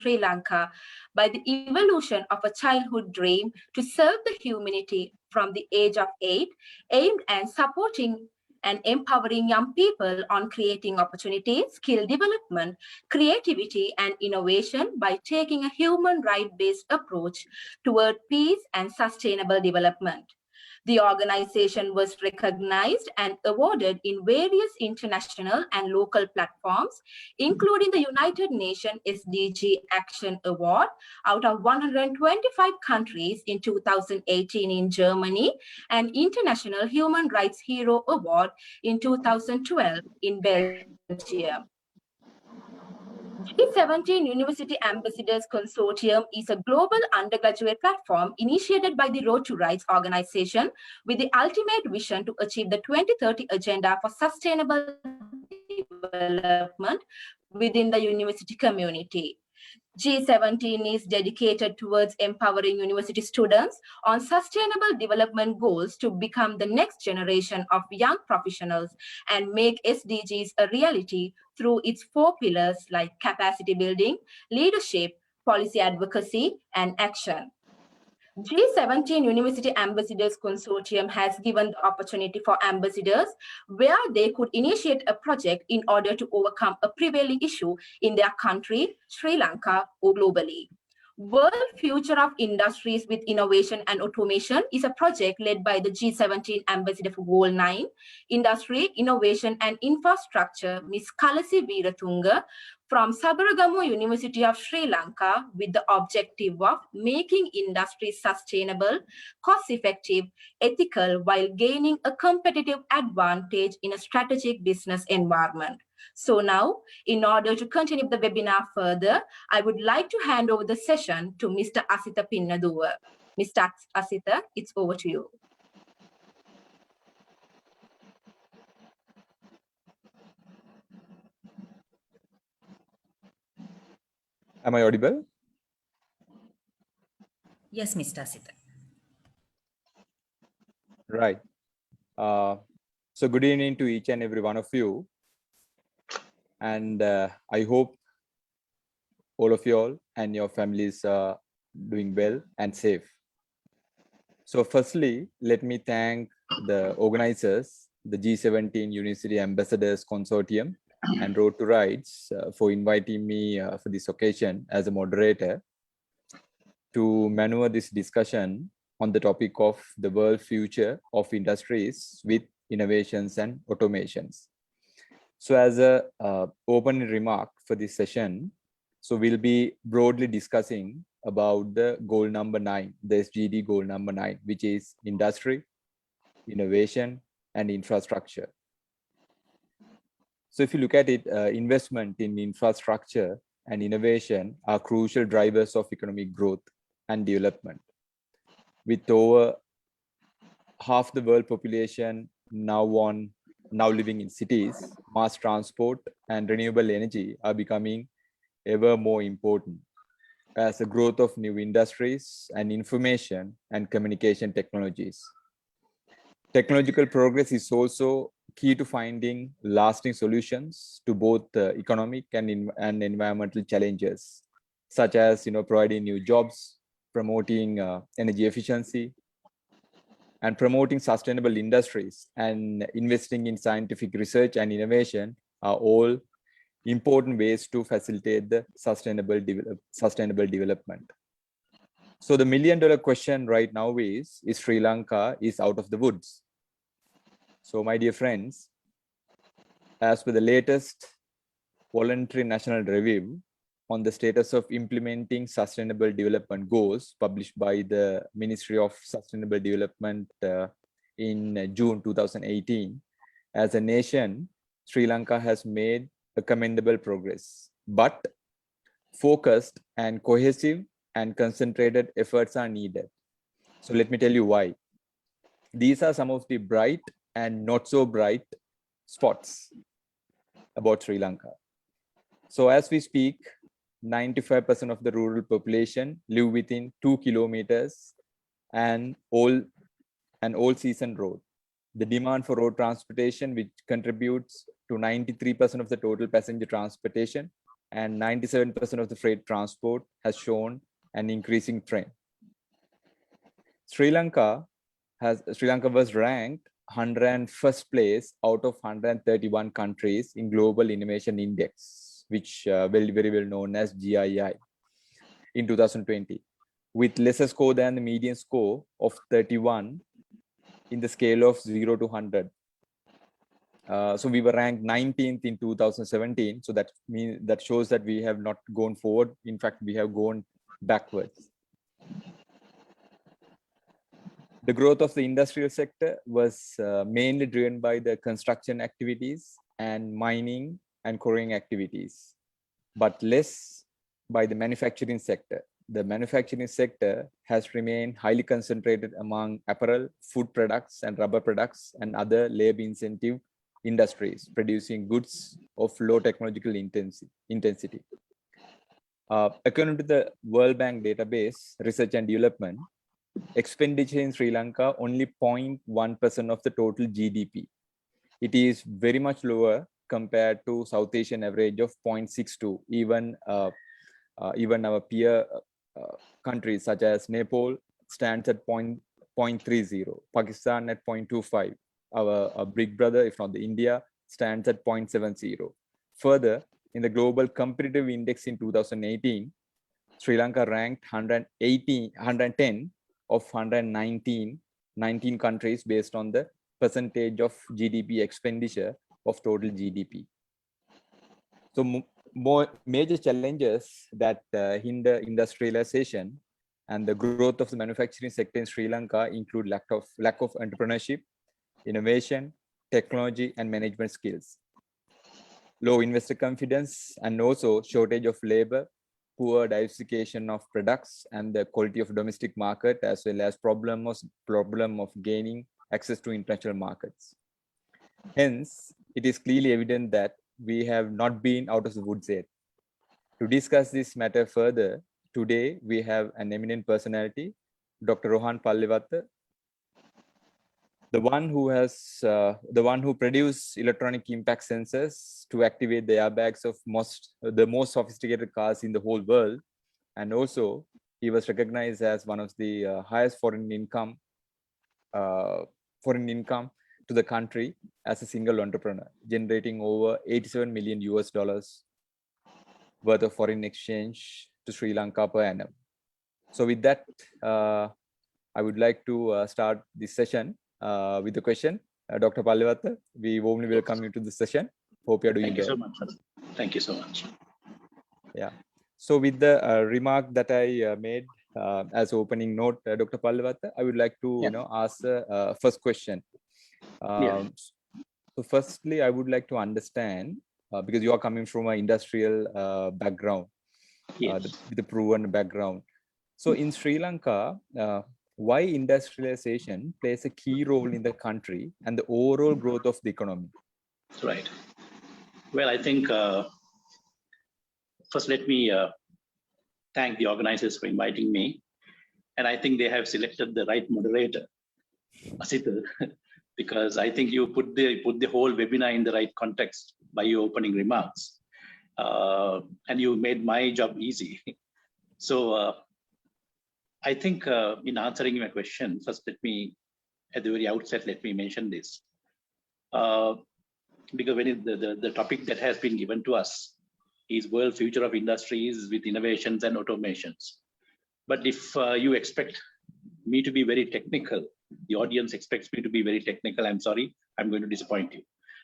Sri Lanka by the evolution of a childhood dream to serve the humanity from the age of 8, aimed at supporting and empowering young people on creating opportunities, skill development, creativity, and innovation by taking a human right-based approach toward peace and sustainable development. The organization was recognized and awarded in various international and local platforms, including the United Nations SDG Action Award out of 125 countries in 2018 in Germany, and International Human Rights Hero Award in 2012 in Belgium. G17 University Ambassadors Consortium is a global undergraduate platform initiated by the Road to Rights organization with the ultimate vision to achieve the 2030 Agenda for Sustainable Development within the university community. G17 is dedicated towards empowering university students on sustainable development goals to become the next generation of young professionals and make SDGs a reality through its 4 pillars like capacity building, leadership, policy advocacy, and action. G17 University Ambassadors Consortium has given the opportunity for ambassadors where they could initiate a project in order to overcome a prevailing issue in their country, Sri Lanka, or globally. World Future of Industries with Innovation and Automation is a project led by the G17 Ambassador for Goal 9, Industry, Innovation and Infrastructure, Ms. Kalasi Veeratunga, from Sabaragamu University of Sri Lanka with the objective of making industry sustainable, cost-effective, ethical, while gaining a competitive advantage in a strategic business environment. So now, in order to continue the webinar further, I would like to hand over the session to Mr. Asitha Pinnaduwa. Mr. Asitha, it's over to you. Am I audible? Yes, Mr. Asitha. Right. So good evening to each and every one of you. And I hope all of you all and your families are doing well and safe. So firstly, let me thank the organizers, the G17 University Ambassadors Consortium and Road to Rights for inviting me for this occasion as a moderator to maneuver this discussion on the topic of the world future of industries with innovations and automations. So as a opening remark for this session, so we'll be broadly discussing about the goal number 9, the SDG goal number 9, which is industry, innovation, and infrastructure. So if you look at it, investment in infrastructure and innovation are crucial drivers of economic growth and development. With over half the world population now living in cities, mass transport and renewable energy are becoming ever more important as the growth of new industries and information and communication technologies. Technological progress is also key to finding lasting solutions to both economic and environmental challenges, such as providing new jobs, promoting energy efficiency, and promoting sustainable industries and investing in scientific research and innovation are all important ways to facilitate the sustainable development. So the million-dollar question right now is Sri Lanka is out of the woods? So my dear friends, as per the latest voluntary national review on the status of implementing sustainable development goals published by the Ministry of Sustainable Development in June 2018, as a nation, Sri Lanka has made a commendable progress, but focused and cohesive and concentrated efforts are needed. So let me tell you why. These are some of the bright and not so bright spots about Sri Lanka. So as we speak, 95% of the rural population live within 2 kilometers and all season road. The demand for road transportation, which contributes to 93% of the total passenger transportation, and 97% of the freight transport has shown an increasing trend. Sri Lanka was ranked 101st place out of 131 countries in Global Innovation Index, which very well known as GII, in 2020, with lesser score than the median score of 31 in the scale of 0 to 100. So we were ranked 19th in 2017. So that shows that we have not gone forward. In fact, we have gone backwards. The growth of the industrial sector was mainly driven by the construction activities and mining and quarrying activities, but less by the manufacturing sector. The manufacturing sector has remained highly concentrated among apparel, food products, and rubber products, and other labor incentive industries producing goods of low technological intensity. According to the World Bank database, research and development, expenditure in Sri Lanka only 0.1% of the total GDP. It is very much lower compared to South Asian average of 0.62. Even our peer countries such as Nepal stands at 0.30, Pakistan at 0.25. Our big brother, if not the India, stands at 0.70. Further, in the global competitive index in 2018, Sri Lanka ranked 110 of 119 countries based on the percentage of GDP expenditure of total GDP. So more major challenges that hinder industrialization and the growth of the manufacturing sector in Sri Lanka include lack of entrepreneurship, innovation, technology, and management skills, low investor confidence, and also shortage of labor, poor diversification of products, and the quality of domestic market, as well as problem of gaining access to international markets. Hence, it is clearly evident that we have not been out of the woods yet. To discuss this matter further, today we have an eminent personality, Dr. Rohan Pallewatha, the one who produced electronic impact sensors to activate the airbags of the most sophisticated cars in the whole world, and also he was recognized as one of the highest foreign income to the country as a single entrepreneur, generating over $87 million worth of foreign exchange to Sri Lanka per annum. So with that, I would like to start this session with the question. Dr. Pallewatha, we warmly welcome you to the session. Hope you're doing well. Thank you so much. Thank you so much. Yeah. So with the remark that I made as opening note, Dr. Pallewatha, I would like to ask the first question. So firstly, I would like to understand, because you are coming from an industrial background, with a proven background. So in Sri Lanka, why industrialization plays a key role in the country and the overall growth of the economy? Right. Well, I think first let me thank the organizers for inviting me. And I think they have selected the right moderator, Asita, because I think you put the whole webinar in the right context by your opening remarks. And you made my job easy. So I think in answering your question, first at the very outset, let me mention this. Because when the topic that has been given to us is World Future of Industries with Innovations and Automations. But if you expect me to be very technical, the audience expects me to be very technical, I'm sorry, I'm going to disappoint you.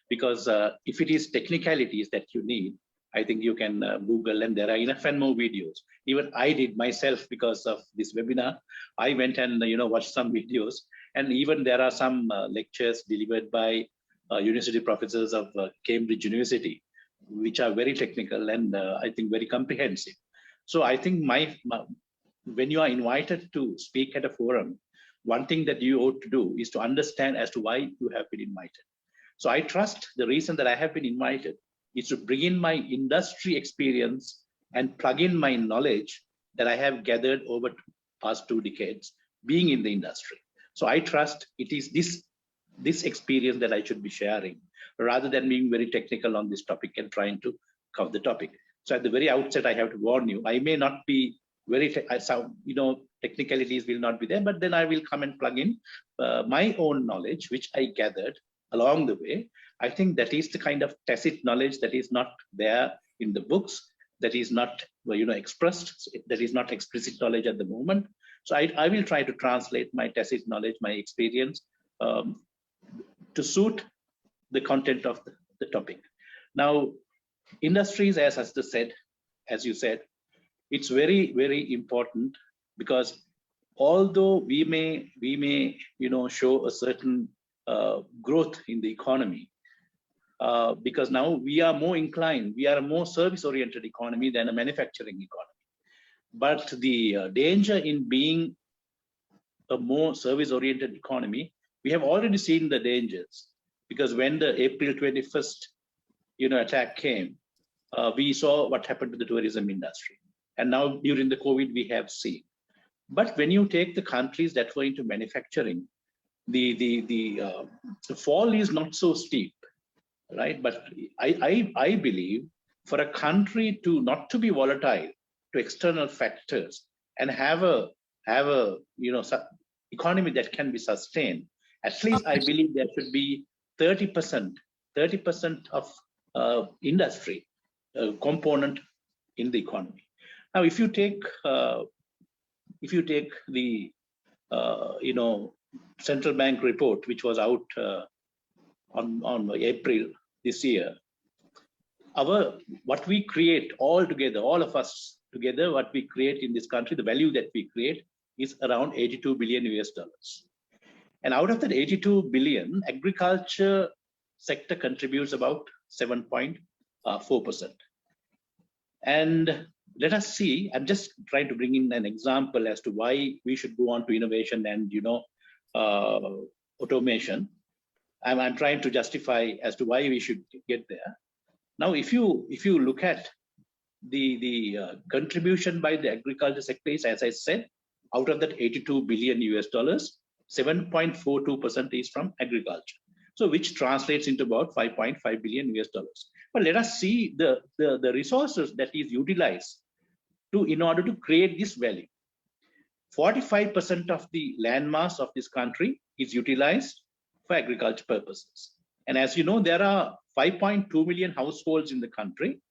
Because if it is technicalities that you need, I think you can Google, and there are enough and more videos. Even I did myself because of this webinar. I went and watched some videos, and even there are some lectures delivered by university professors of Cambridge University, which are very technical and I think very comprehensive. So I think when you are invited to speak at a forum, one thing that you ought to do is to understand as to why you have been invited. So I trust the reason that I have been invited is to bring in my industry experience and plug in my knowledge that I have gathered over past 2 decades being in the industry. So I trust it is this experience that I should be sharing rather than being very technical on this topic and trying to cover the topic. So at the very outset, I have to warn you, I may not be very, technicalities will not be there, but then I will come and plug in my own knowledge, which I gathered along the way. I think that is the kind of tacit knowledge that is not there in the books, that is not, expressed, that is not explicit knowledge at the moment. So I will try to translate my tacit knowledge, my experience, to suit the content of the topic. Now, industries, as you said, it's very, very important, because although we may show a certain growth in the economy, because now we are more inclined, we are a more service-oriented economy than a manufacturing economy. But the danger in being a more service-oriented economy, we have already seen the dangers, because when the April 21st attack came, we saw what happened to the tourism industry. And now during the COVID, we have seen. But when you take the countries that were into manufacturing, the fall is not so steep, right? But I believe for a country to not to be volatile to external factors and have a economy that can be sustained, at least I believe there should be 30% of industry component in the economy. Now, if you take the central bank report, which was out on April this year, what we create all together, all of us together, what we create in this country, the value that we create is around $82 billion US. And out of that 82 billion, agriculture sector contributes about 7.4%. And let us see, I'm just trying to bring in an example as to why we should go on to innovation and automation. I'm trying to justify as to why we should get there. Now, if you look at the contribution by the agriculture sector is, as I said, out of that 82 billion US dollars, 7.42% is from agriculture. So which translates into about 5.5 billion US dollars. But let us see the resources that is utilized in order to create this value. 45% of the land mass of this country is utilized for agriculture purposes. And as you know, there are 5.2 million households in the country.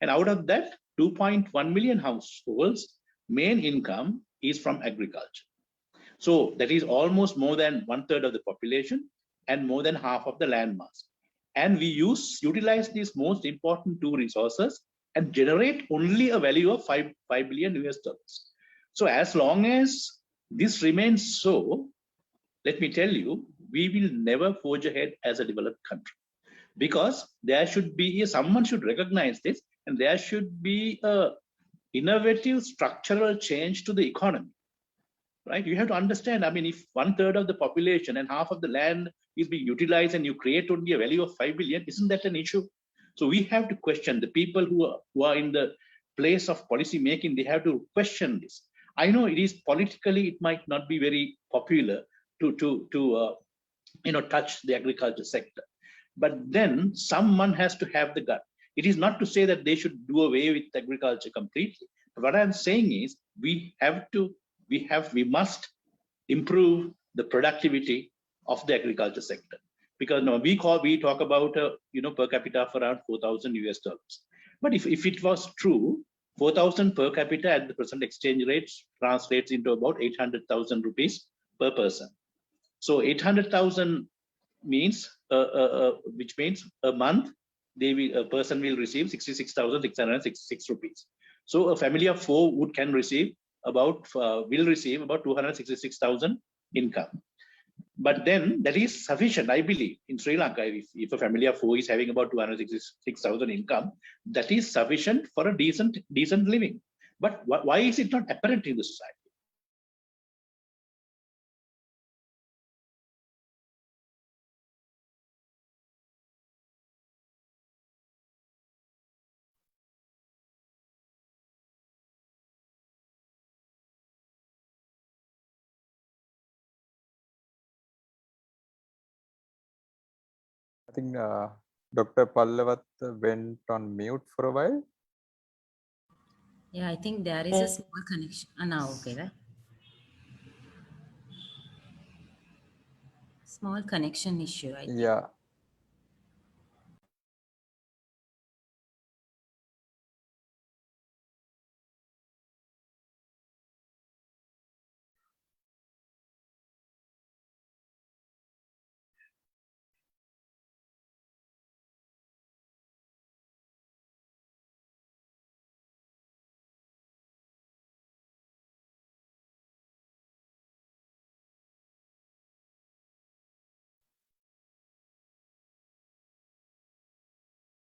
And out of that, 2.1 million households, main income is from agriculture. So that is almost more than 1/3 of the population and more than half of the land mass. And we utilize these most important two resources and generate only a value of 5 billion US dollars. So as long as this remains so, let me tell you, we will never forge ahead as a developed country, because there should be someone should recognize this, and there should be a innovative structural change to the economy, right? You have to understand, I mean, if 1/3 of the population and half of the land is being utilized and you create only a value of 5 billion, isn't that an issue? So we have to question the people who are in the place of policy making. They have to question this. I know it is politically, it might not be very popular to touch the agriculture sector, but then someone has to have the gut. It is not to say that they should do away with agriculture completely. What I'm saying is we must improve the productivity of the agriculture sector, because now we talk about per capita of around 4,000 US dollars. But if it was true, 4,000 per capita at the present exchange rates translates into about 800,000 rupees per person. So 800,000 means, which means a month, a person will receive 66,666 rupees. So a family of four will receive about 266,000 income. But then that is sufficient, I believe, in Sri Lanka. If a family of four is having about 266,000 income, that is sufficient for a decent living. But why is it not apparent in the society? I think Dr. Pallavat went on mute for a while. Yeah, I think there is a small connection. Now, okay, right? Small connection issue, I think. Yeah.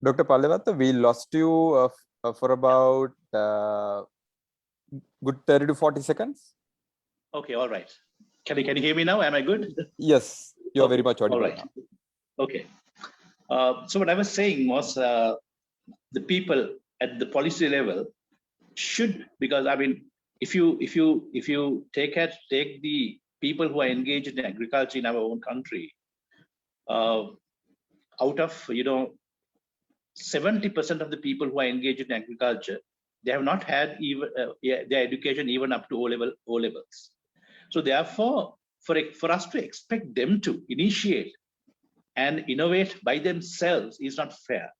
Dr. Pallevatha, we lost you for about good 30 to 40 seconds. Okay, all right. Can you hear me now? Am I good? Yes, you're very Okay, much audible all right. now. Okay. So what I was saying was the people at the policy level should, because I mean, if you take the people who are engaged in agriculture in our own country, out of 70% of the people who are engaged in agriculture, they have not had even their education even up to O levels. So therefore, for us to expect them to initiate and innovate by themselves is not fair.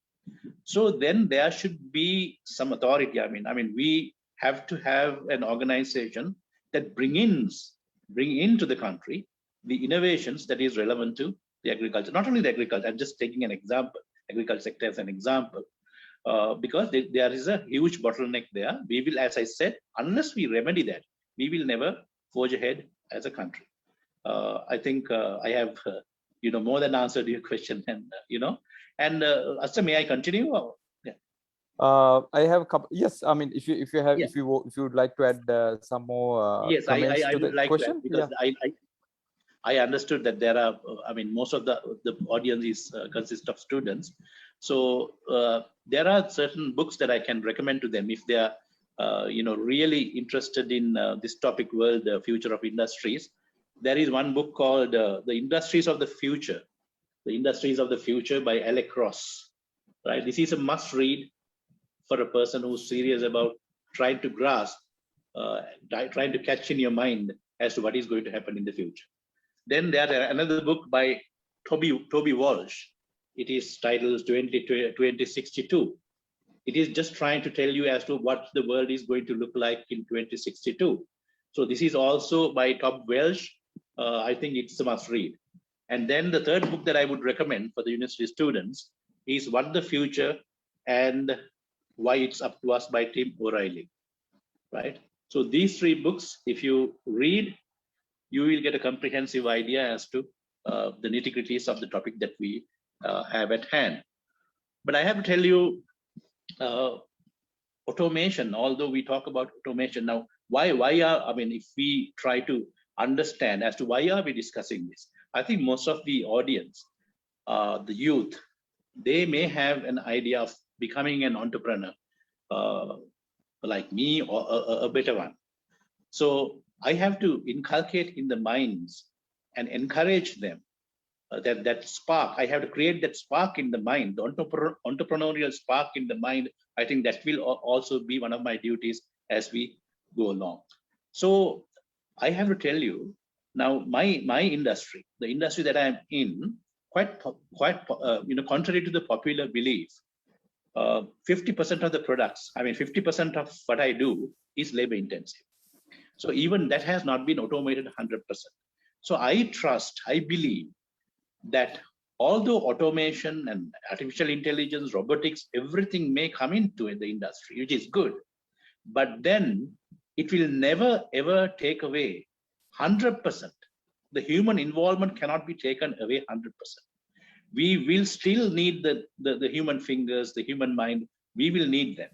So then there should be some authority. I mean, we have to have an organization that bring into the country the innovations that is relevant to the agriculture. Not only the agriculture. I'm just taking an example, agriculture sector as an example, because there is a huge bottleneck there. We will, as I said, unless we remedy that, we will never forge ahead as a country. I think I have, more than answered your question, and Asta, may I continue? Or? Yeah. I have a couple. Yes, I mean, if you have Yeah. if you would like to add some more Yes, comments I to would the like question, to add, because I understood that there are, most of the audience is consists of students. So there are certain books that I can recommend to them if they are, really interested in this topic world, the future of industries. There is one book called The Industries of the Future, The Industries of the Future by Alec Ross, right? This is a must read for a person who's serious about trying to grasp, trying to catch in your mind as to what is going to happen in the future. Then there's another book by Toby Walsh. It is titled 2062. It is just trying to tell you as to what the world is going to look like in 2062. So this is also by Toby Walsh. I think it's a must read. And then the third book that I would recommend for the university students is What the Future and Why It's Up to Us by Tim O'Reilly, right? So these three books, if you read, you will get a comprehensive idea as to the nitty-gritties of the topic that we have at hand. But I have to tell you, automation, although we talk about automation now, if we try to understand as to why are we discussing this, I think most of the audience, the youth, they may have an idea of becoming an entrepreneur, like me, or a better one. So I have to inculcate in the minds and encourage them that spark. I have to create that spark in the mind, the entrepreneurial spark in the mind. I think that will also be one of my duties as we go along. So I have to tell you now, my industry, the industry that I'm in, quite contrary to the popular belief, 50% of the products, 50% of what I do is labor intensive. So even that has not been automated 100%. So I believe that although automation and artificial intelligence, robotics, everything may come into the industry, which is good, but then it will never ever take away 100%. The human involvement cannot be taken away 100%. We will still need the human fingers, the human mind, we will need them.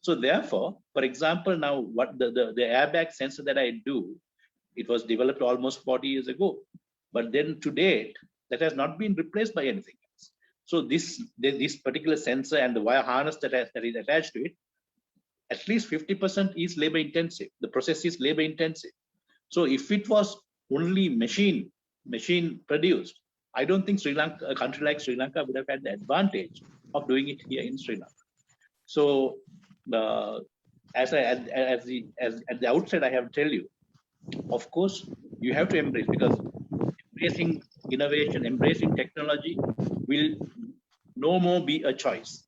So therefore, for example, now what the airbag sensor that I do, it was developed almost 40 years ago. But then to date, that has not been replaced by anything else. So this particular sensor and the wire harness that is attached to it, at least 50% is labor intensive. The process is labor intensive. So if it was only machine produced, I don't think Sri Lanka, a country like Sri Lanka, would have had the advantage of doing it here in Sri Lanka. So as at the outset, I have to tell you, of course, you have to embrace, because embracing innovation, embracing technology will no more be a choice.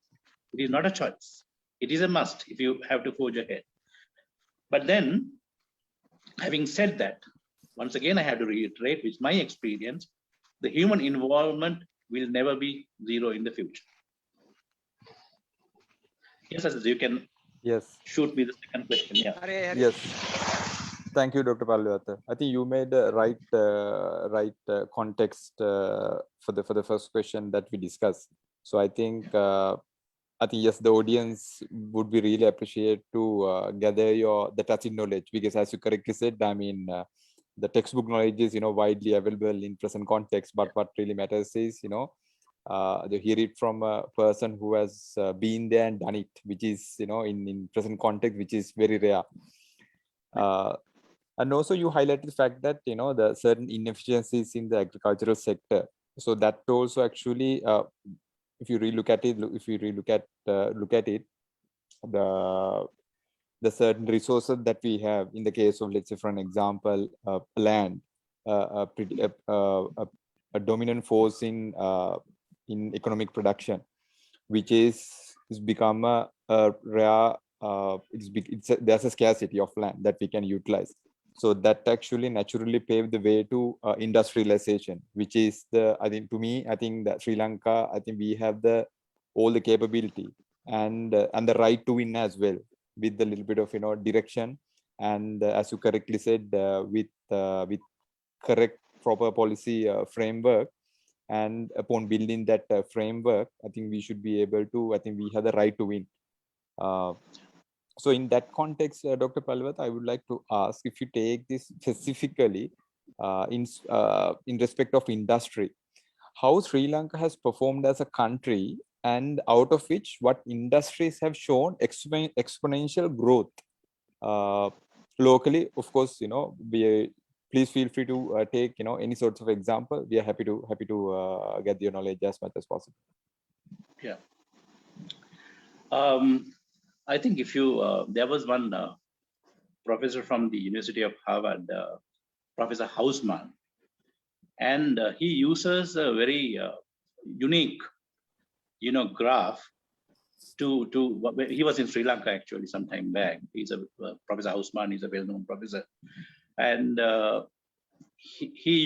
It is not a choice. It is a must if you have to forge ahead. But then, having said that, once again, I have to reiterate, with my experience, the human involvement will never be zero in the future. Yes, Aziz, you can Yes. shoot me the second question. Yeah. Yes. Thank you, Dr. Palwatha. I think you made the right context for the first question that we discussed. So I think yes, the audience would be really appreciate to gather the tacit knowledge, because as you correctly said, I mean, the textbook knowledge is widely available in present context, but what really matters is you hear it from a person who has been there and done it, which is in present context, which is very rare. And also you highlighted the fact that the certain inefficiencies in the agricultural sector. So that also actually, if you really look at it, look at it, the certain resources that we have in the case of, let's say, for an example, land, a dominant force in economic production, which is become a rare. There's a scarcity of land that we can utilize. So that actually naturally paved the way to industrialization, which is I think that Sri Lanka, I think we have all the capability and the right to win as well, with a little bit of direction, and as you correctly said, with correct proper policy framework, and upon building that framework, I think we should be able to, I think we have the right to win. So in that context, Dr. Palwatha, I would like to ask, if you take this specifically in respect of industry, how Sri Lanka has performed as a country, and out of which what industries have shown exponential growth locally. Of course, please feel free to take any sorts of example. We are happy to get your knowledge as much as possible. Yeah. I think if you, there was one professor from the University of Harvard, Professor Hausman, and he uses a very unique, graph to. He was in Sri Lanka actually some time back. He's Professor Hausman is a well-known professor, and he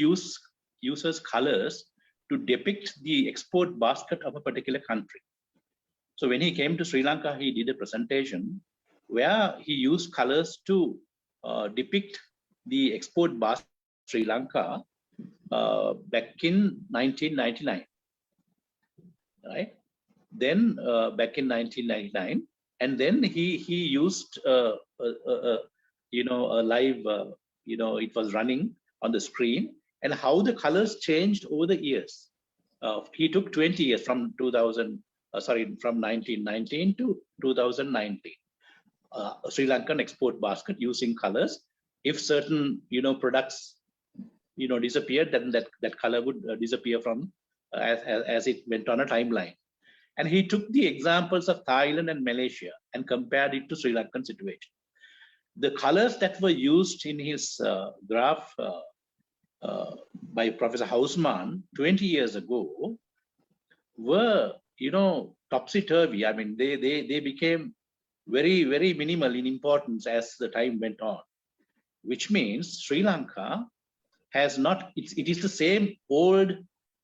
uses colors to depict the export basket of a particular country. So when he came to Sri Lanka, he did a presentation where he used colors to depict the export basket of Sri Lanka back in 1999, right? Then back in 1999, and then he used a live, it was running on the screen, and how the colors changed over the years. He took 20 years from 1919 to 2019. Sri Lankan export basket using colors. If certain products disappeared, then that color would disappear from as it went on a timeline. And he took the examples of Thailand and Malaysia and compared it to Sri Lankan situation. The colors that were used in his graph by Professor Hausman 20 years ago were topsy-turvy. I mean, they became very, very minimal in importance as the time went on, which means Sri Lanka has not, it is the same old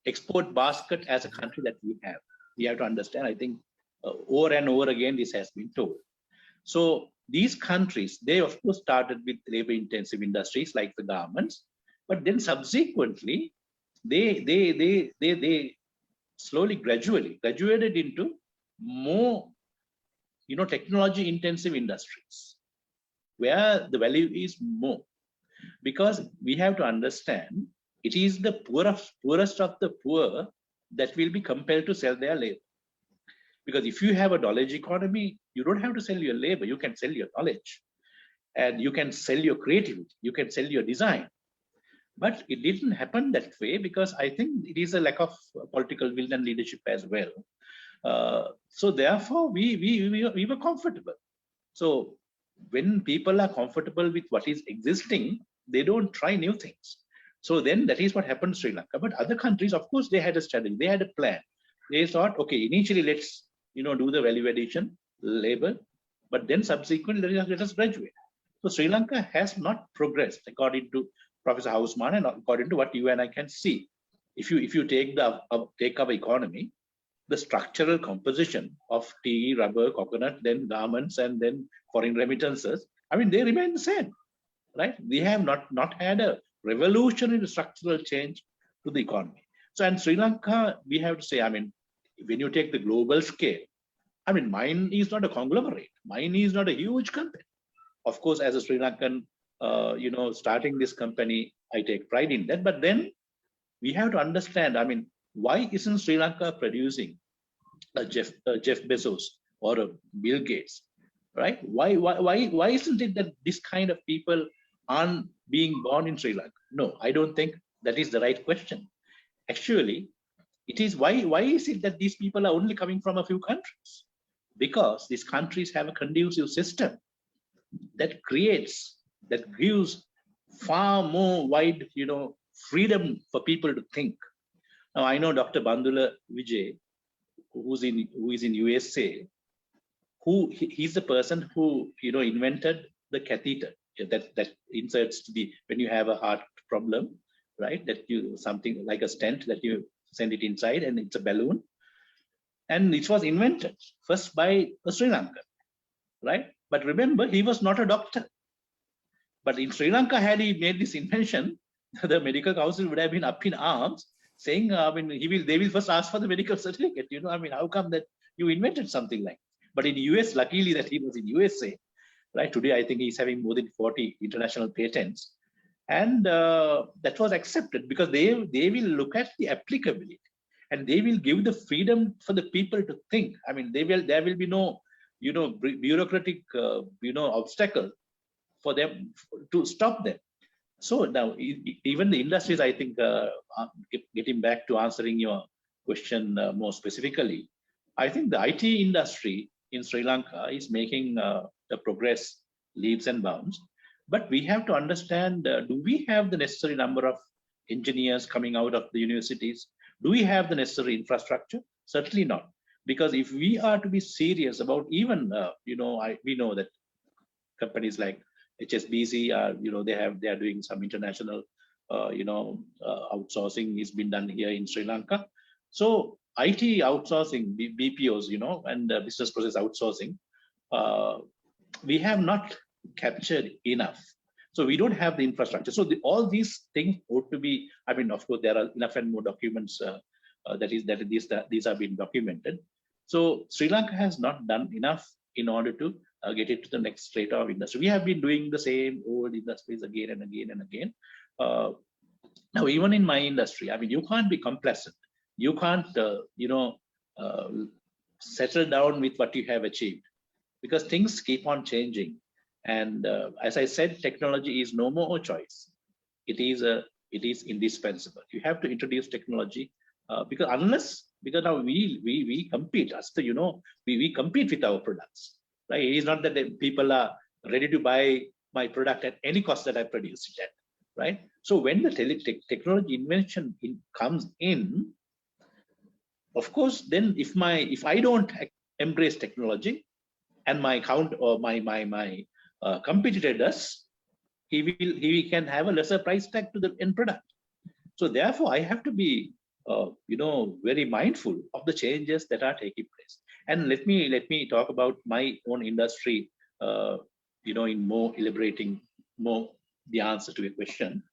export basket as a country that we have. We have to understand, I think over and over again, this has been told. So these countries, they of course started with labor intensive industries like the garments, but then subsequently, they slowly, graduated into more, technology intensive industries where the value is more, because we have to understand it is the poorest of the poor that will be compelled to sell their labor. Because if you have a knowledge economy, you don't have to sell your labor, you can sell your knowledge, and you can sell your creativity, you can sell your design. But it didn't happen that way, because I think it is a lack of political will and leadership as well. So therefore, we were comfortable. So when people are comfortable with what is existing, they don't try new things. So then that is what happened to Sri Lanka. But other countries, of course, they had a strategy, they had a plan. They thought, okay, initially let's do the value addition labor, but then subsequently let us graduate. So Sri Lanka has not progressed according to Professor Hausmann and according to what you and I can see. If you take our economy, the structural composition of tea, rubber, coconut, then garments, and then foreign remittances, I mean, they remain the same, right? We have not had a revolution in structural change to the economy. So, and Sri Lanka, we have to say, I mean, when you take the global scale, I mean, mine is not a conglomerate. Mine is not a huge company. Of course, as a Sri Lankan, starting this company, I take pride in that. But then we have to understand, I mean, why isn't Sri Lanka producing a Jeff Bezos or a Bill Gates, right? Why isn't it that this kind of people aren't being born in Sri Lanka? No, I don't think that is the right question. Actually, it is why is it that these people are only coming from a few countries? Because these countries have a conducive system that gives far more wide, freedom for people to think. Now I know Dr. Bandula Vijay, who is in USA, he's the person who invented the catheter that inserts when you have a heart problem, right? That you something like a stent that you send it inside and it's a balloon. And it was invented first by a Sri Lankan, right? But remember, he was not a doctor. But in Sri Lanka, had he made this invention, the medical council would have been up in arms, saying, they will first ask for the medical certificate. How come that you invented something like? But in US, luckily that he was in USA, right? Today, I think he's having more than 40 international patents, and that was accepted because they will look at the applicability. And they will give the freedom for the people to think. I mean, there will be no, bureaucratic, obstacle for them to stop them. So now, even the industries, I think, getting back to answering your question more specifically, I think the IT industry in Sri Lanka is making the progress leaps and bounds. But we have to understand: do we have the necessary number of engineers coming out of the universities? Do we have the necessary infrastructure? Certainly not. Because if we are to be serious about even, we know that companies like HSBC are, they are doing some international, outsourcing is been done here in Sri Lanka. So IT outsourcing, BPOs, and business process outsourcing, we have not captured enough. So we don't have the infrastructure. So all these things ought to be, I mean, of course, there are enough and more documents these have been documented. So Sri Lanka has not done enough in order to get it to the next strata of industry. We have been doing the same old industries again and again and again. Now, even in my industry, I mean, you can't be complacent. You can't, settle down with what you have achieved, because things keep on changing. And as I said, technology is no more a choice. It is indispensable. You have to introduce technology because now we compete. We compete with our products, right? It is not that the people are ready to buy my product at any cost that I produce it at, right? So when the technology invention comes in, of course, then if I don't embrace technology, and my competitor does, he can have a lesser price tag to the end product. So therefore, I have to be very mindful of the changes that are taking place. And let me talk about my own industry, in more elaborating more the answer to your question.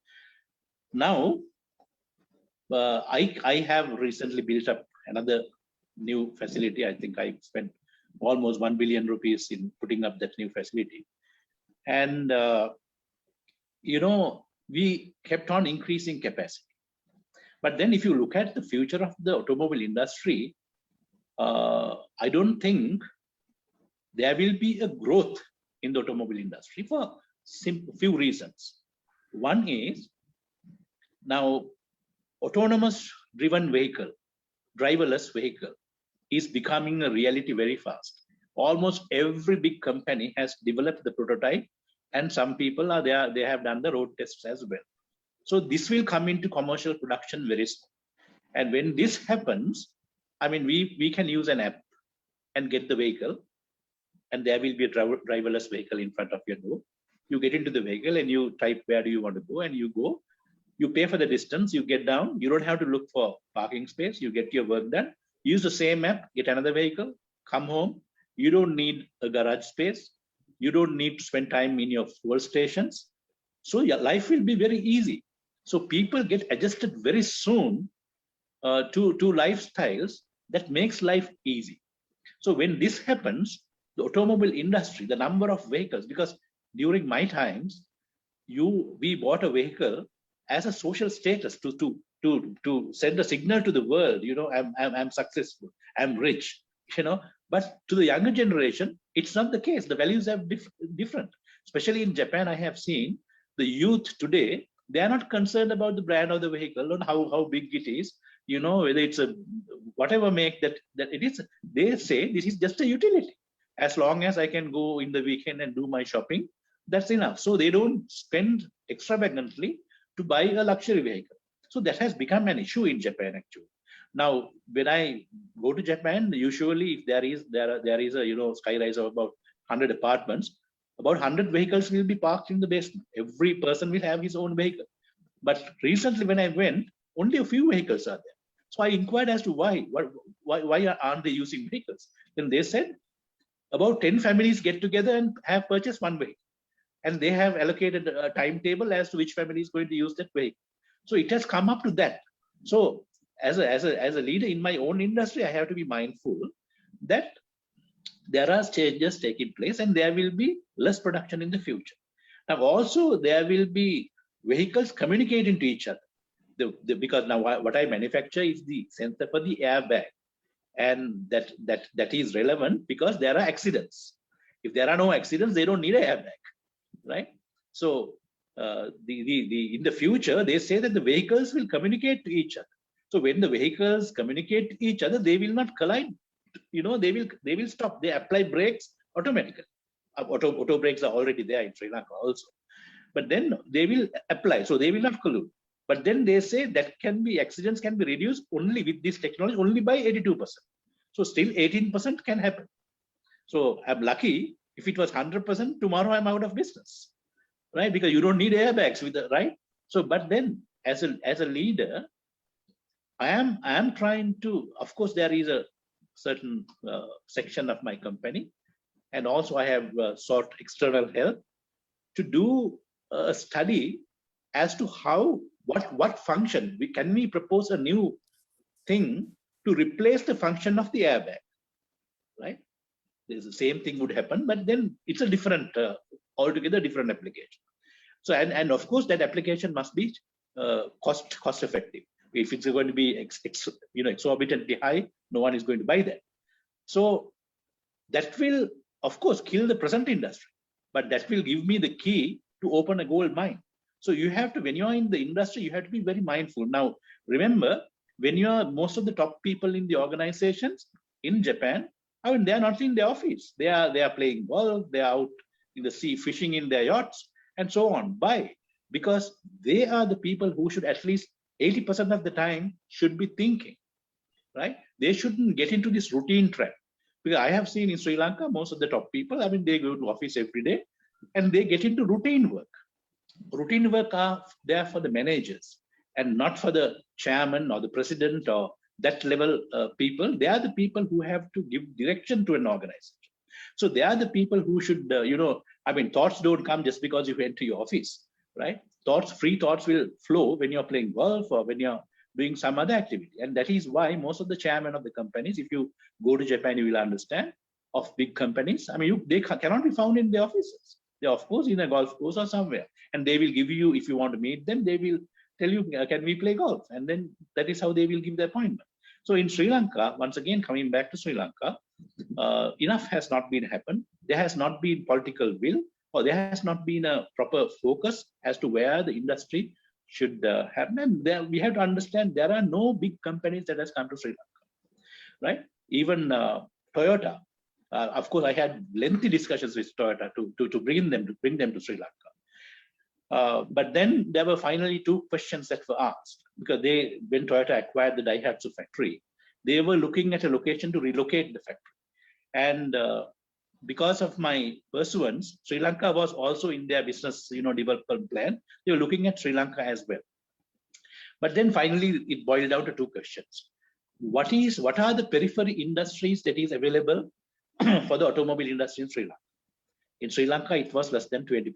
Now, I have recently built up another new facility. I think I spent almost 1 billion rupees in putting up that new facility. And, we kept on increasing capacity. But then if you look at the future of the automobile industry, I don't think there will be a growth in the automobile industry for few reasons. One is, now autonomous driven vehicle, driverless vehicle is becoming a reality very fast. Almost every big company has developed the prototype, and some people are there, they have done the road tests as well. So this will come into commercial production very soon. And when this happens, I mean, we can use an app and get the vehicle, and there will be a driverless vehicle in front of your door. You get into the vehicle and you type where do you want to go, and you go. You pay for the distance, you get down. You don't have to look for parking space. You get your work done. Use the same app, get another vehicle, come home. You don't need a garage space. You don't need to spend time in your fuel stations. So your life will be very easy. So people get adjusted very soon to lifestyles that makes life easy. So when this happens, the automobile industry, the number of vehicles, because during my times, we bought a vehicle as a social status to send a signal to the world, you know, I'm successful, I'm rich, you know. But to the younger generation, it's not the case. The values are different. Especially in Japan, I have seen the youth today, they are not concerned about the brand of the vehicle and how big it is, you know, whether it's a whatever make that it is. They say this is just a utility. As long as I can go in the weekend and do my shopping, that's enough. So they don't spend extravagantly to buy a luxury vehicle. So that has become an issue in Japan actually. Now, when I go to Japan, usually if there is a, you know, skyrise of about 100 apartments, about 100 vehicles will be parked in the basement. Every person will have his own vehicle. But recently when I went, only a few vehicles are there. So I inquired as to why aren't they using vehicles? Then they said about 10 families get together and have purchased one vehicle. And they have allocated a timetable as to which family is going to use that vehicle. So it has come up to that. So as a leader in my own industry, I have to be mindful that there are changes taking place and there will be less production in the future. Now also there will be vehicles communicating to each other. Because now what I manufacture is the sensor for the airbag, and that is relevant because there are accidents. If there are no accidents, they don't need an airbag, right? So in the future, they say that the vehicles will communicate to each other. So when the vehicles communicate to each other, they will not collide. You know, they will stop. They apply brakes automatically. Auto brakes are already there in Sri Lanka also. But then they will apply, so they will not collude. But then they say that accidents can be reduced only with this technology, only by 82%. So still 18% can happen. So I'm lucky. If it was 100%, tomorrow I'm out of business, right? Because you don't need airbags with the right. So, but then as a leader, I am trying to. Of course, there is a certain section of my company, and also I have sought external help to do a study as to what function can we propose a new thing to replace the function of the airbag, right? There's the same thing would happen, but then it's a different, altogether different application. So and of course that application must be cost effective. If it's going to be exorbitantly high, no one is going to buy that. So that will of course kill the present industry, but that will give me the key to open a gold mine. So you have to, when you're in the industry, you have to be very mindful. Now, remember, when you're most of the top people in the organizations in Japan, I mean, they're not in the office. They are playing golf, they're out in the sea fishing in their yachts, and so on. Why? Because they are the people who should at least 80% of the time should be thinking, right? They shouldn't get into this routine trap. Because I have seen in Sri Lanka, most of the top people, I mean, they go to office every day and they get into routine work. Routine work are there for the managers and not for the chairman or the president or that level people. They are the people who have to give direction to an organization. So they are the people who should, I mean, thoughts don't come just because you enter your office, right? Free thoughts will flow when you're playing golf or when you're doing some other activity. And that is why most of the chairmen of the companies, if you go to Japan, you will understand, of big companies, I mean, they cannot be found in the offices. They're of course in a golf course or somewhere. And they will give you, if you want to meet them, they will tell you, can we play golf? And then that is how they will give the appointment. So in Sri Lanka, once again, coming back to Sri Lanka, enough has not been happened. There has not been political will, or there has not been a proper focus as to where the industry should happen. And there, we have to understand there are no big companies that has come to Sri Lanka, right? Even Toyota, Of course, I had lengthy discussions with Toyota to bring them to Sri Lanka. But then there were finally two questions that were asked, because when Toyota acquired the Daihatsu factory, they were looking at a location to relocate the factory. And because of my pursuance, Sri Lanka was also in their business, development plan. They were looking at Sri Lanka as well. But then finally, it boiled down to two questions. What are the periphery industries that is available for the automobile industry in Sri Lanka? In Sri Lanka, it was less than 20%.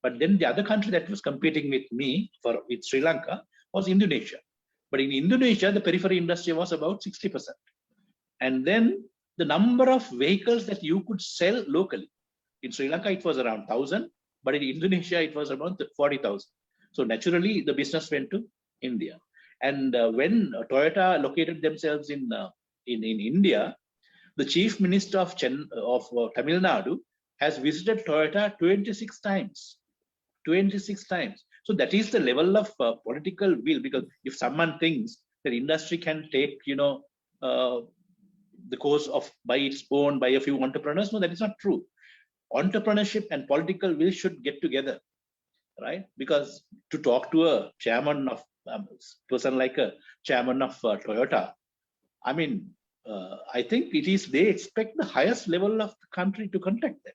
But then the other country that was competing with me with Sri Lanka was Indonesia. But in Indonesia, the periphery industry was about 60%. And then the number of vehicles that you could sell locally. In Sri Lanka, it was around 1,000, but in Indonesia, it was around 40,000. So naturally, the business went to India. And when Toyota located themselves in India, the chief minister of Tamil Nadu has visited Toyota 26 times. 26 times. So that is the level of political will, because if someone thinks that industry can take, the course of by its own, by a few entrepreneurs, no, that is not true. Entrepreneurship and political will should get together, right? Because to talk to a chairman of person like a chairman of Toyota, I mean, I think they expect the highest level of the country to contact them,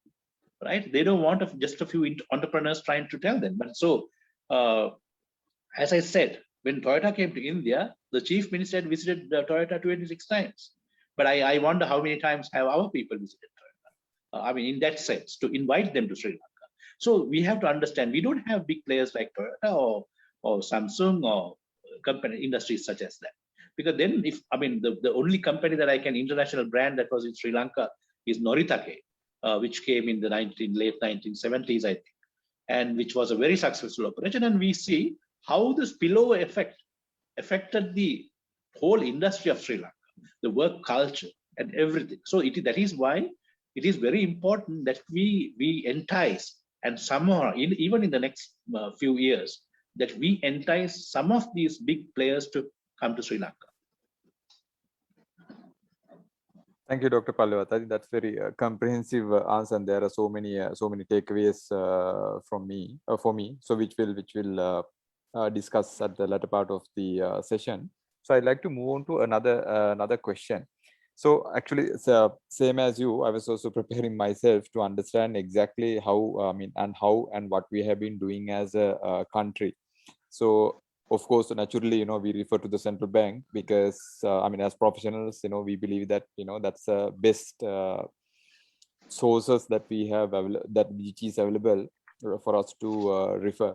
right? They don't want just a few entrepreneurs trying to tell them. But so, as I said, when Toyota came to India, the chief minister had visited Toyota 26 times. But I wonder how many times have our people visited Toyota? I mean, in that sense, to invite them to Sri Lanka. So we have to understand, we don't have big players like Toyota or Samsung or company industries such as that. Because then, the only company that international brand that was in Sri Lanka is Noritake, which came in the late 1970s, I think, and which was a very successful operation. And we see how the spillover effect affected the whole industry of Sri Lanka, the work culture and everything. So that is why it is very important that we entice, and somehow, even in the next few years, that we entice some of these big players to come to Sri Lanka. Thank you, Dr. Pallewat. I think that's very comprehensive answer, and there are so many takeaways for me, so which will discuss at the latter part of the session. So I'd like to move on to another question. So actually, it's same as you. I was also preparing myself to understand exactly how and what we have been doing as a country. So of course, naturally, we refer to the central bank because as professionals, we believe that that's the best sources that we have which is available for us to refer.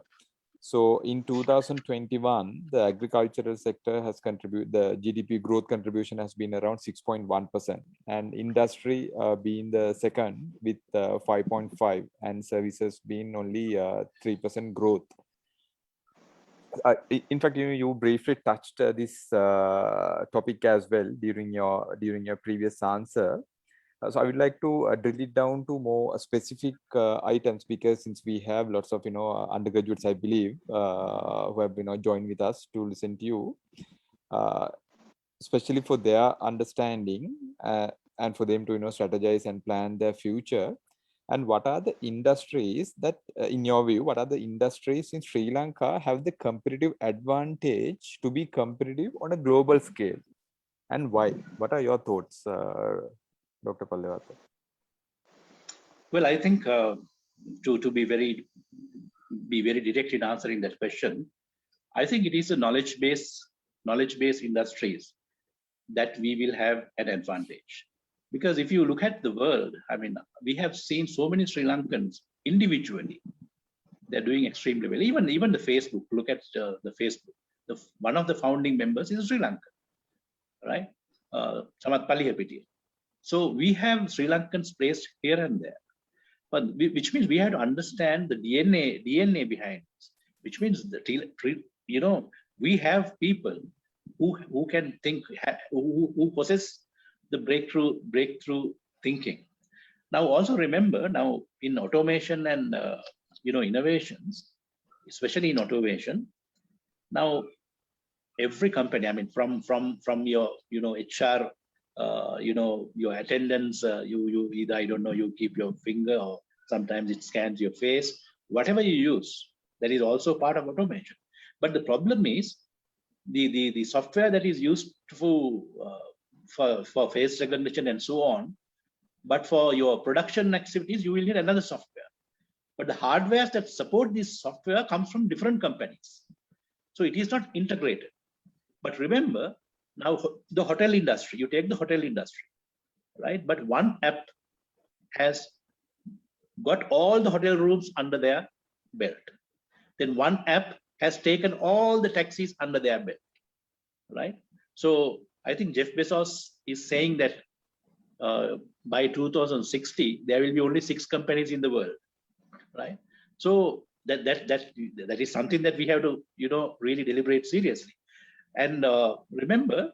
So in 2021, the agricultural sector has contributed, the GDP growth contribution has been around 6.1%, and industry being the second with 5.5%, and services being only 3% growth. In fact, you briefly touched this topic as well during your previous answer. So I would like to drill it down to more specific items, because since we have lots of undergraduates, I believe, who have joined with us to listen to you, especially for their understanding and for them to strategize and plan their future. And what are the industries that, in your view, what are the industries in Sri Lanka have the competitive advantage to be competitive on a global scale, and why? What are your thoughts, Dr. Pallewat? Well, I think to be very direct in answering that question, I think it is a knowledge-based industries that we will have an advantage. Because if you look at the world, we have seen so many Sri Lankans individually, they're doing extremely well. Even the Facebook, look at the Facebook. One of the founding members is Sri Lanka, right? Samath Palihapitiya. So we have Sri Lankans placed here and there, but which means we have to understand the DNA behind this. Which means that we have people who can think, who possess the breakthrough thinking. Now, also remember, now in automation and innovations, especially in automation, now every company, from your HR your attendance, you either, I don't know, you keep your finger or sometimes it scans your face, whatever you use, that is also part of automation. But the problem is the software that is used for face recognition and so on, but for your production activities, you will need another software. But the hardware that support this software comes from different companies. So it is not integrated. But remember, now the hotel industry, you take the hotel industry, right? But one app has got all the hotel rooms under their belt. Then one app has taken all the taxis under their belt, right? So I think Jeff Bezos is saying that by 2060, there will be only 6 companies in the world, right? So that is something that we have to, really deliberate seriously. And remember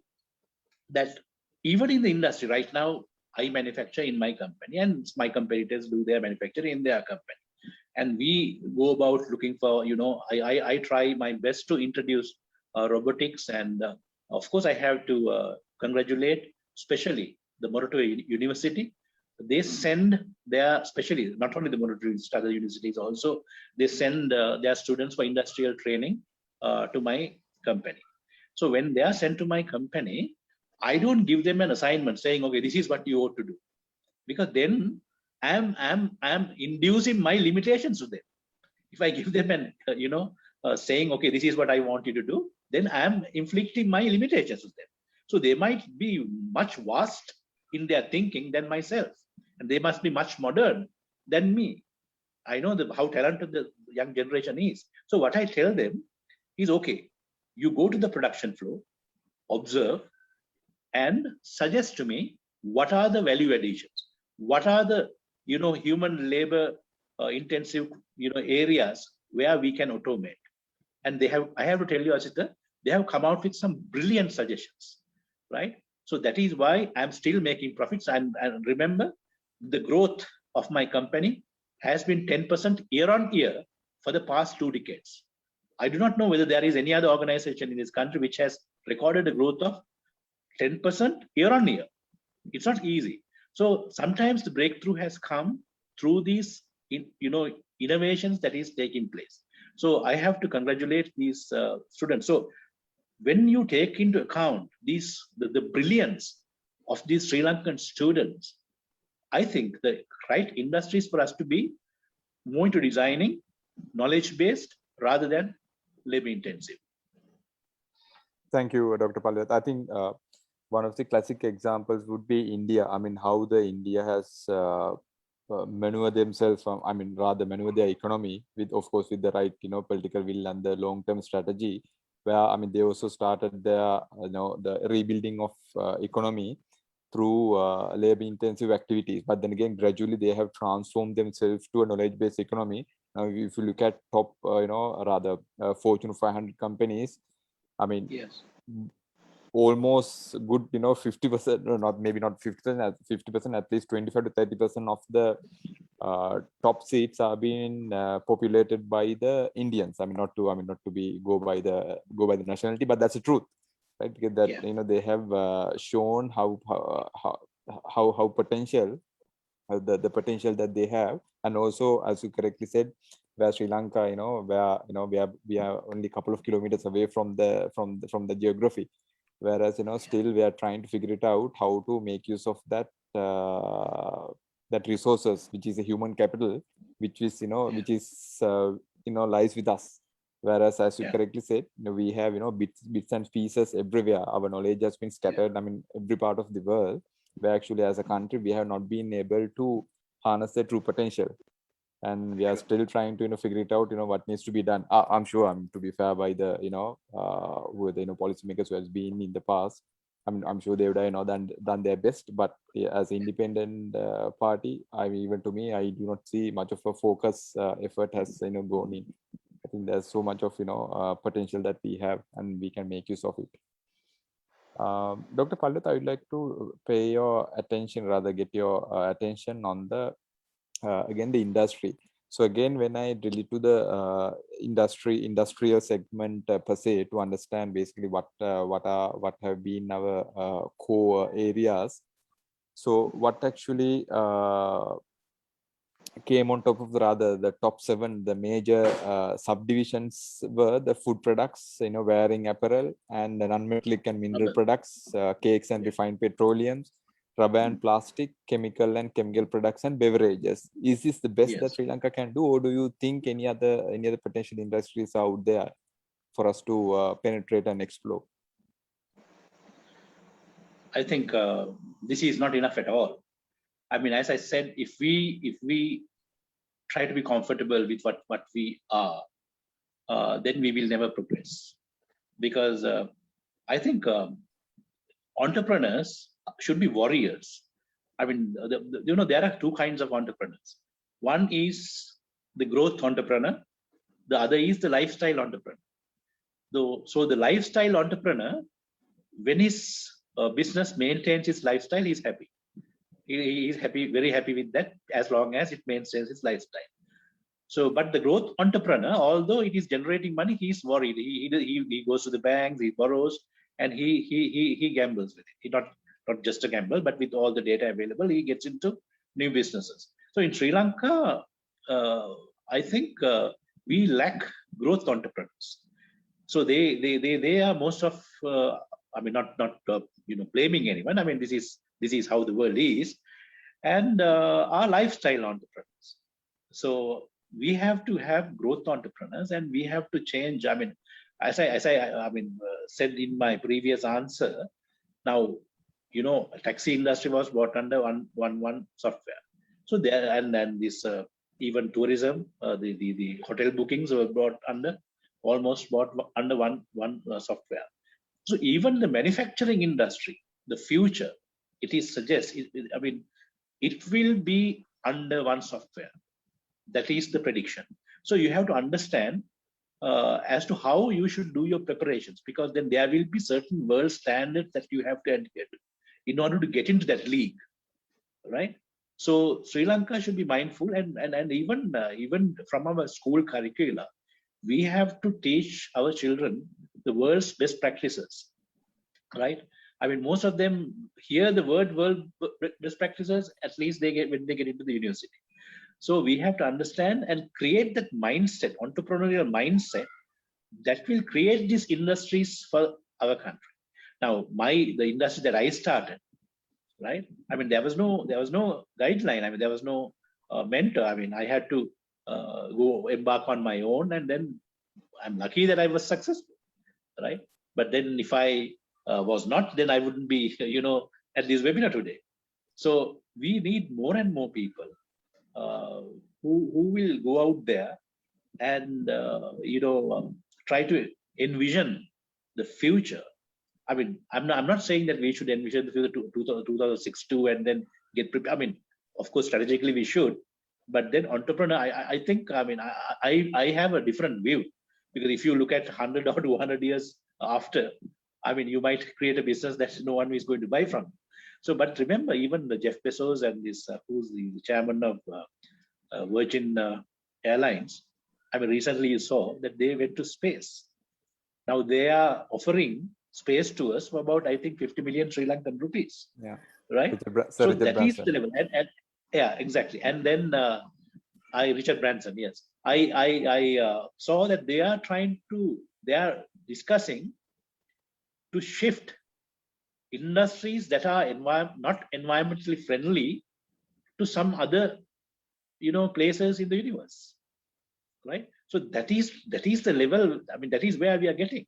that even in the industry right now, I manufacture in my company and my competitors do their manufacturing in their company. And we go about looking for, I try my best to introduce robotics. And of course, I have to congratulate especially the Moroto University. They send their, especially not only the Moroto University, other universities also, they send their students for industrial training to my company. So when they are sent to my company, I don't give them an assignment saying, okay, this is what you ought to do, because then I'm inducing my limitations to them. If I give them an, saying, okay, this is what I want you to do, then I'm inflicting my limitations to them. So they might be much vast in their thinking than myself, and they must be much modern than me. I know how talented the young generation is. So what I tell them is, okay, you go to the production floor, observe, and suggest to me what are the value additions, what are the human labor intensive areas where we can automate. And I have to tell you, Asita, they have come out with some brilliant suggestions, right? So that is why I'm still making profits. And remember, the growth of my company has been 10% year on year for the past 2 decades. I do not know whether there is any other organization in this country which has recorded a growth of 10% year on year. It's not easy. So sometimes the breakthrough has come through these, innovations that is taking place. So I have to congratulate these students. So when you take into account the brilliance of these Sri Lankan students, I think the right industries for us to be more into designing knowledge-based rather than labor-intensive. Thank you, Dr. Palyath. I think one of the classic examples would be India. I mean, how the India has maneuvered themselves, maneuver their economy with, of course, with the right, political will and the long-term strategy. Where they also started their, the rebuilding of economy through labor-intensive activities. But then again, gradually they have transformed themselves to a knowledge-based economy. Now, if you look at top, Fortune 500 companies, Yes. Almost good, 50%, not maybe not 50%, 50%, at least 25 to 30% of the top seats are being populated by the Indians. Not to go by the nationality, but that's the truth, right? Because that they have shown how potential, the potential that they have, and also, as you correctly said, where Sri Lanka, where we are only a couple of kilometers away from the geography. Whereas, still we are trying to figure it out how to make use of that that resources, which is a human capital, which is, which is, lies with us. Whereas, as you correctly said, we have, bits and pieces everywhere. Our knowledge has been scattered, every part of the world, where actually as a country, we have not been able to harness the true potential. And we are still trying to figure it out, what needs to be done. I'm sure, to be fair, by the who the policymakers who has been in the past, I'm sure they would have done their best. But as an independent party, even to me, I do not see much of a focus effort has gone in. I think there's so much of potential that we have, and we can make use of it. Dr. Palyath, I would like to pay your attention, rather get your attention on the again, the industry. So again, when I drill into the industrial segment per se, to understand basically what have been our core areas. So what actually came on top of the top 7, the major subdivisions were the food products, wearing apparel, and the non-metallic and mineral products, cakes and refined petroleums, rubber and plastic, chemical and chemical products, and beverages. Is this the best that Sri Lanka can do, or do you think any other potential industries are out there for us to penetrate and explore? I think this is not enough at all. I mean, as I said, if we try to be comfortable with what we are, then we will never progress. Because I think entrepreneurs should be warriors. I mean, there are 2 kinds of entrepreneurs. One is the growth entrepreneur. The other is the lifestyle entrepreneur. So the lifestyle entrepreneur, when his business maintains his lifestyle, he's happy. He is happy, very happy with that, as long as it maintains his lifestyle. So, but the growth entrepreneur, although it is generating money, he's worried. He goes to the banks, he borrows, and he gambles with it. He not just a gamble, but with all the data available, he gets into new businesses. So in Sri Lanka, I think we lack growth entrepreneurs. So they are most of, I mean, not blaming anyone. I mean, this is how the world is, and our lifestyle entrepreneurs. So we have to have growth entrepreneurs, and we have to change. I mean, as I said in my previous answer, now taxi industry was bought under one software. So there, and then this even tourism, the hotel bookings were almost bought under one software. So even the manufacturing industry, the future, it will be under one software. That is the prediction. So you have to understand as to how you should do your preparations, because then there will be certain world standards that you have to adhere to in order to get into that league, right? So Sri Lanka should be mindful, and even from our school curricula, we have to teach our children the world's best practices, right? I mean, most of them hear the word world best practices, at least when they get into the university. So we have to understand and create that mindset, entrepreneurial mindset, that will create these industries for our country. Now, the industry that I started, right? I mean, there was no guideline. I mean, there was no mentor. I mean, I had to go embark on my own, and then I'm lucky that I was successful, right? But then if I was not, then I wouldn't be, at this webinar today. So we need more and more people who will go out there and try to envision the future. I mean, I'm not saying that we should envision the future to 2062 and then get prepared. I mean, of course, strategically we should, but then entrepreneur, I think, I mean, I have a different view, because if you look at 100 or 200 years after, I mean, you might create a business that no one is going to buy from. So, but remember, even the Jeff Bezos and this, who's the chairman of Virgin Airlines, I mean, recently you saw that they went to space. Now they are offering space to us for about, I think, 50 million Sri Lankan rupees. Yeah. Right. So that is the level. And yeah, exactly. And then Richard Branson, yes. I saw that they are discussing to shift industries that are not environmentally friendly to some other places in the universe, right? So that is the level. I mean, that is where we are getting.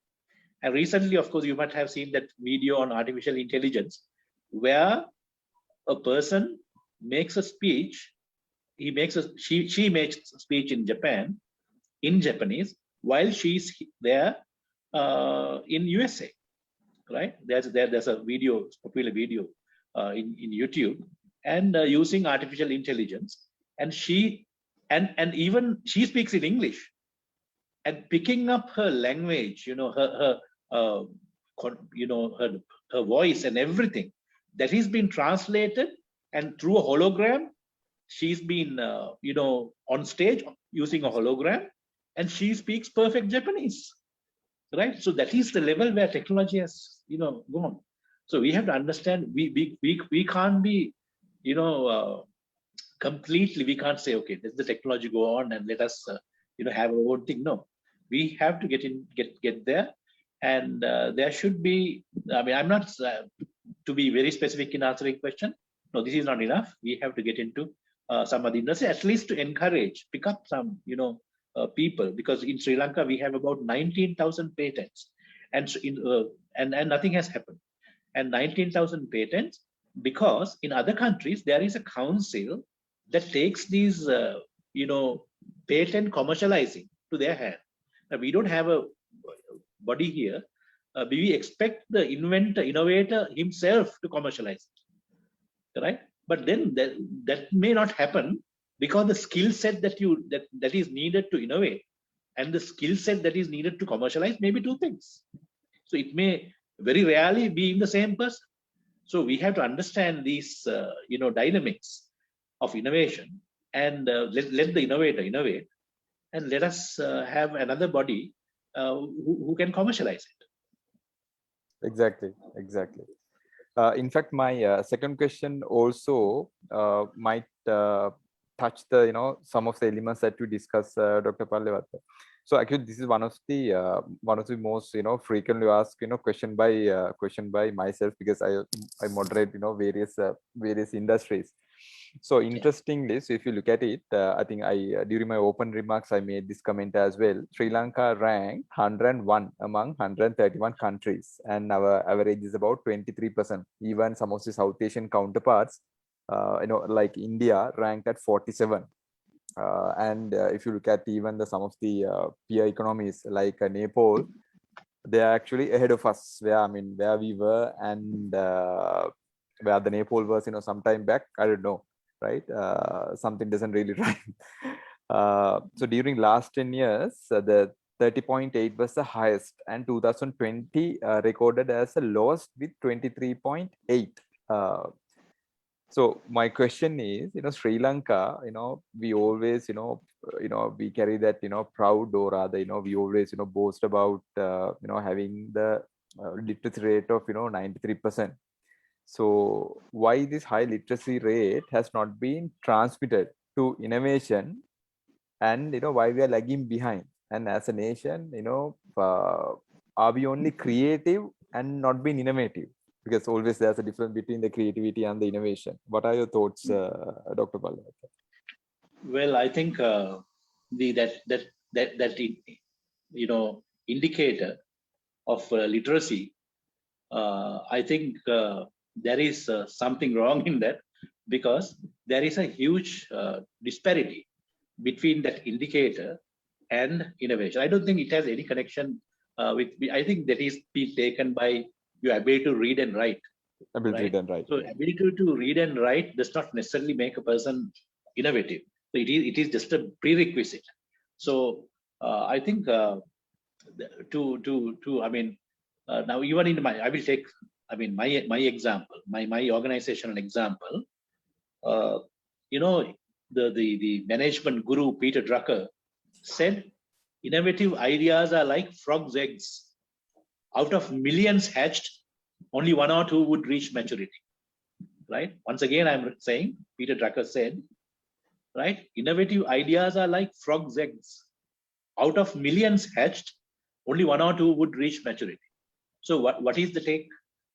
And recently, of course, you might have seen that video on artificial intelligence, where a person makes a speech. She makes a speech in Japanese, while she's there in USA, right? There's a video, popular video in YouTube, and using artificial intelligence, and she speaks in English, and picking up her language, her voice and everything, that is being translated, and through a hologram, she's been, on stage using a hologram, and she speaks perfect Japanese, right? So that is the level where technology has, gone. So we have to understand we can't be, completely. We can't say, okay, let the technology go on and let us, have our own thing. No, we have to get there, and there should be. I mean, I'm not to be very specific in answering question. No, this is not enough. We have to get into some other industry, at least to encourage, pick up some, people, because in Sri Lanka we have about 19,000 patents, and and nothing has happened. And 19,000 patents, because in other countries there is a council that takes these, patent commercializing to their hand. Now, we don't have a body here. We expect the innovator himself to commercialize it, right? But then that may not happen, because the skill set that is needed to innovate and the skill set that is needed to commercialize may be two things. So it may very rarely be in the same person. So we have to understand these, dynamics of innovation, and let the innovator innovate, and let us have another body who can commercialize it. Exactly. In fact, my second question also might touch the some of the elements that we discussed, Dr. Pallewatha. So actually, this is one of the most frequently asked question by myself, because I moderate various industries. So interestingly, so if you look at it, I think during my open remarks I made this comment as well. Sri Lanka ranked 101 among 131 countries, and our average is about 23%. Even some of the South Asian counterparts, like India, ranked at 47. And if you look at even some of the peer economies like Nepal, they are actually ahead of us, where we were, and where the Nepal was some time back. I don't know, right? Something doesn't really rhyme. So during last 10 years, the 30.8 was the highest, and 2020 recorded as the lowest with 23.8. So my question is, Sri Lanka, we always, we carry that, proud, or rather, we always, boast about, having the literacy rate of, 93%. So why this high literacy rate has not been transmitted to innovation, and, why we are lagging behind? And as a nation, are we only creative and not being innovative? Because always there's a difference between the creativity and the innovation. What are your thoughts, Dr. Pallewatha? Well, I think that indicator of literacy, I think there is something wrong in that, because there is a huge disparity between that indicator and innovation. I don't think it has any connection with. I think that is being taken by your ability to read and write. Read and write. So ability to read and write does not necessarily make a person innovative. So it is just a prerequisite. So I think now even in I will take my example, my organizational example. The management guru Peter Drucker said, innovative ideas are like frogs' eggs. Out of millions hatched, only one or two would reach maturity, right? Once again, I'm saying, Peter Drucker said, right? Innovative ideas are like frogs' eggs. Out of millions hatched, only one or two would reach maturity. So what is the take?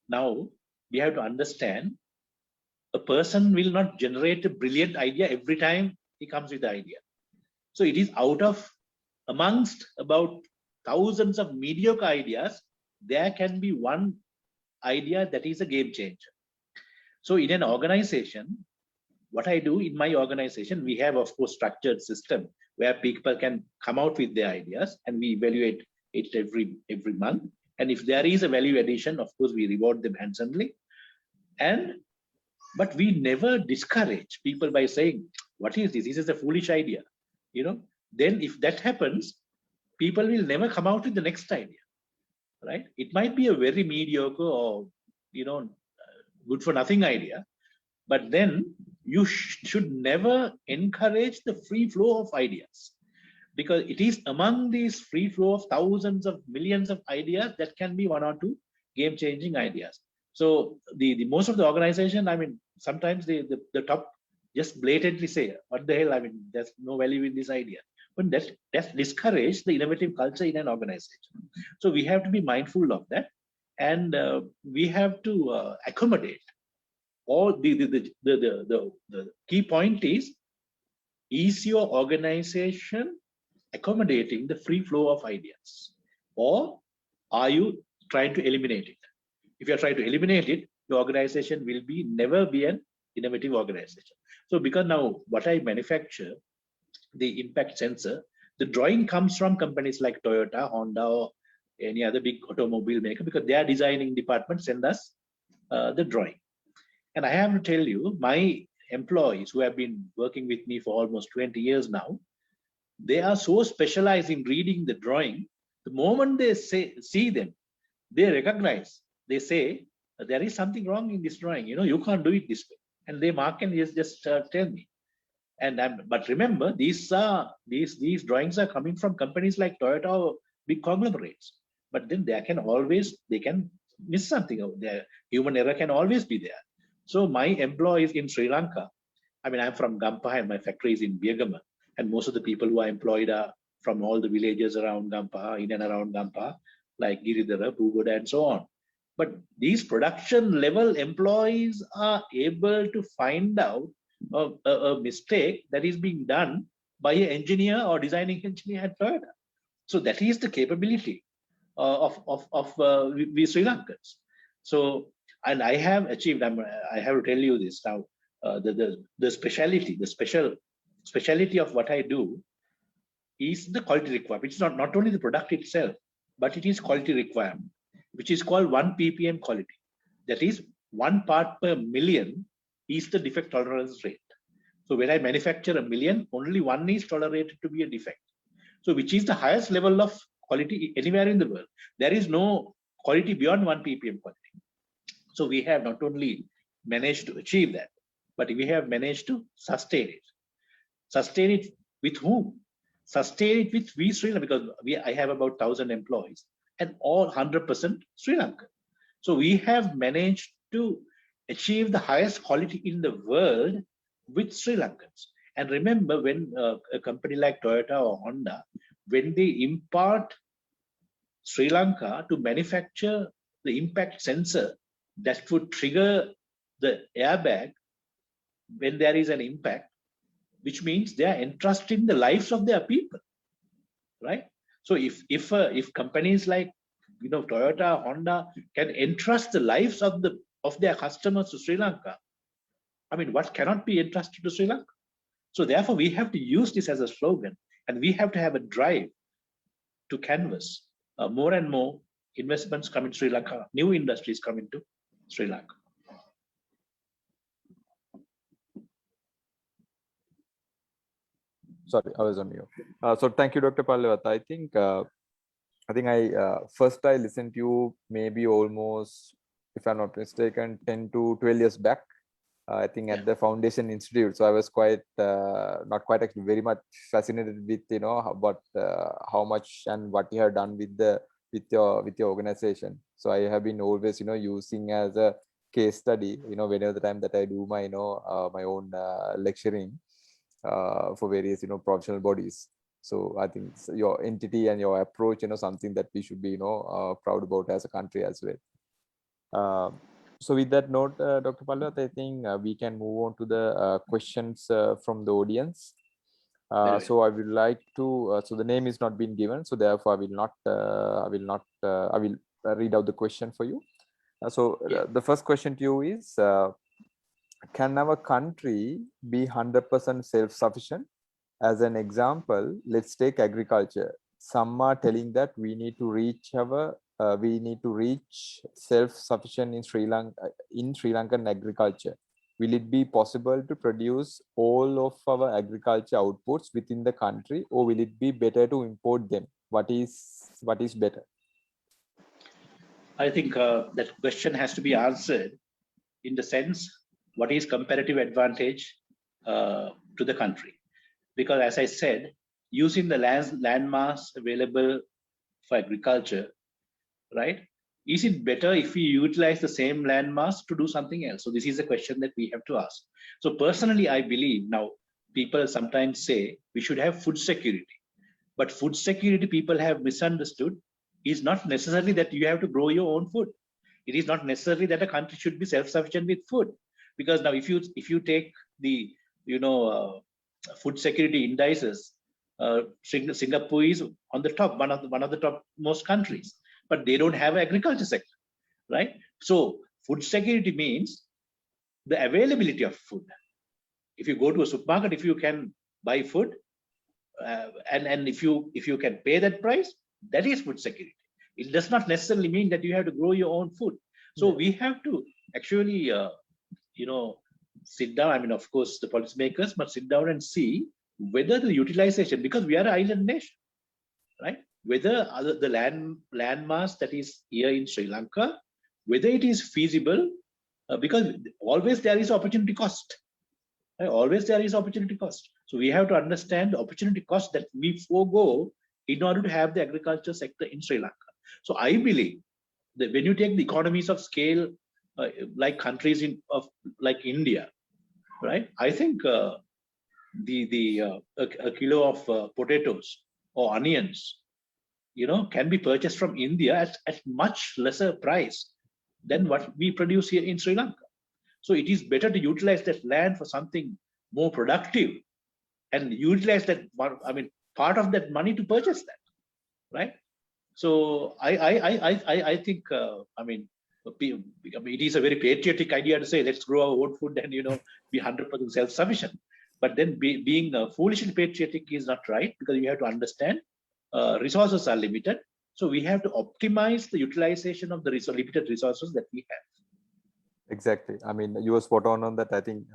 Now, we have to understand, a person will not generate a brilliant idea every time he comes with the idea. So it is amongst about thousands of mediocre ideas, there can be one idea that is a game changer. So in an organization, what I do in my organization, we have, of course, structured system where people can come out with their ideas, and we evaluate it every month. And if there is a value addition, of course, we reward them handsomely. But we never discourage people by saying, what is this? This is a foolish idea. Then if that happens, people will never come out with the next idea, right? It might be a very mediocre or, good for nothing idea, but then you should never encourage the free flow of ideas, because it is among these free flow of thousands of millions of ideas that can be one or two game-changing ideas. So the most of the organization, I mean, sometimes the top just blatantly say, what the hell, I mean, there's no value in this idea. But that discourage the innovative culture in an organization. So we have to be mindful of that, and we have to accommodate all the key point is your organization accommodating the free flow of ideas, or are you trying to eliminate it? If you're trying to eliminate it, your organization will never be an innovative organization. So because now what I manufacture, the impact sensor, the drawing comes from companies like Toyota, Honda, or any other big automobile maker, because their designing department send us the drawing. And I have to tell you, my employees who have been working with me for almost 20 years now, they are so specialized in reading the drawing. The moment they see them, they recognize, they say, there is something wrong in this drawing. You know, you can't do it this way. And they mark and just tell me. And but remember, these drawings are coming from companies like Toyota or big conglomerates. But then they can miss something out there. Human error can always be there. So my employees in Sri Lanka, I mean, I'm from Gampaha and my factory is in Biagama. And most of the people who are employed are from all the villages around Gampaha, in and around Gampaha, like Giridhara, Pugoda, and so on. But these production level employees are able to find out a mistake that is being done by an engineer or designing engineer at Toyota. So that is the capability of we Sri Lankans. So, and I have achieved, I have to tell you this now, the speciality of what I do is the quality requirement. It's not only the product itself, but it is quality requirement, which is called 1 ppm quality. That is 1 part per million is the defect tolerance rate. So when I manufacture a million, only 1 is tolerated to be a defect. So which is the highest level of quality anywhere in the world. There is no quality beyond 1 ppm quality. So we have not only managed to achieve that, but we have managed to sustain it. Sustain it with whom? Sustain it with we Sri Lanka, because I have about 1,000 employees and all 100% Sri Lanka. So we have managed to achieve the highest quality in the world with Sri Lankans. And remember, when a company like Toyota or Honda, when they impart Sri Lanka to manufacture the impact sensor that would trigger the airbag when there is an impact, which means they are entrusting the lives of their people, right? So if companies like Toyota, Honda can entrust the lives of their customers to Sri Lanka, I mean, what cannot be entrusted to Sri Lanka? So therefore, we have to use this as a slogan, and we have to have a drive to canvas more and more investments come in Sri Lanka, new industries come into Sri Lanka. Sorry, I was on mute. So thank you, Dr. Pallavath. I think first I listened to you maybe almost, if I'm not mistaken, 10 to 12 years back. I think at the Foundation Institute. So I was quite, not quite actually, very much fascinated with how much and what you have done with your organization. So I have been always using as a case study whenever the time that I do my my own lecturing for various professional bodies. So I think your entity and your approach something that we should be proud about as a country as well. So with that note, Dr. Pallavath, I think we can move on to the questions from the audience. So I would like to, so the name is not been given, so therefore I will read out the question for you. The first question to you is, can our country be 100% self-sufficient? As an example, let's take agriculture. Some are telling that we need to reach self-sufficient in Sri Lankan agriculture. Will it be possible to produce all of our agriculture outputs within the country, or will it be better to import them? What is better? I think that question has to be answered in the sense what is comparative advantage to the country. Because as I said, using the land mass available for agriculture, right? Is it better if we utilize the same land mass to do something else? So this is a question that we have to ask. So personally, I believe now people sometimes say we should have food security, but food security people have misunderstood is not necessarily that you have to grow your own food. It is not necessarily that a country should be self-sufficient with food, because now if you take the food security indices, Singapore is on the top, one of the top most countries, but they don't have an agriculture sector, right? So food security means the availability of food. If you go to a supermarket, if you can buy food, and if you can pay that price, that is food security. It does not necessarily mean that you have to grow your own food. So we have to actually, sit down. I mean, of course, the policymakers must sit down and see whether the utilization, because we are an island nation, right? Whether the land mass that is here in Sri Lanka, whether it is feasible, because always there is opportunity cost. Right? Always there is opportunity cost. So we have to understand the opportunity cost that we forego in order to have the agriculture sector in Sri Lanka. So I believe that when you take the economies of scale, like countries like India, right? I think a kilo of potatoes or onions, can be purchased from India at much lesser price than what we produce here in Sri Lanka. So it is better to utilize that land for something more productive and utilize that, part of that money to purchase that, right? So I think, it is a very patriotic idea to say, let's grow our own food and, be 100% self-sufficient. But then being foolishly patriotic is not right, because you have to understand resources are limited. So we have to optimize the utilization of the limited resources that we have. Exactly. I mean, you were spot on that. I think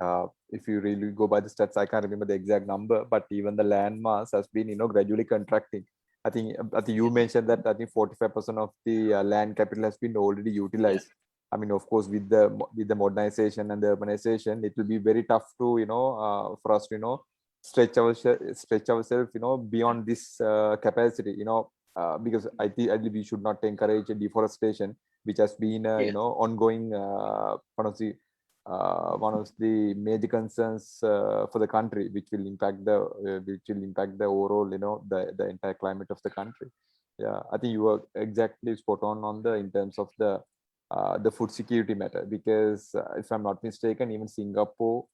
if you really go by the stats, I can't remember the exact number, but even the land mass has been, gradually contracting. I think you mentioned that I think 45% of the land capital has been already utilized. Yeah. I mean, of course, with the modernization and the urbanization, it will be very tough to, for us to, stretch ourselves, beyond this capacity, because I think we should not encourage deforestation, which has been, ongoing one of the major concerns for the country, which will impact the overall, the entire climate of the country. Yeah, I think you were exactly spot on in terms of the food security matter, because if I'm not mistaken, even Singapore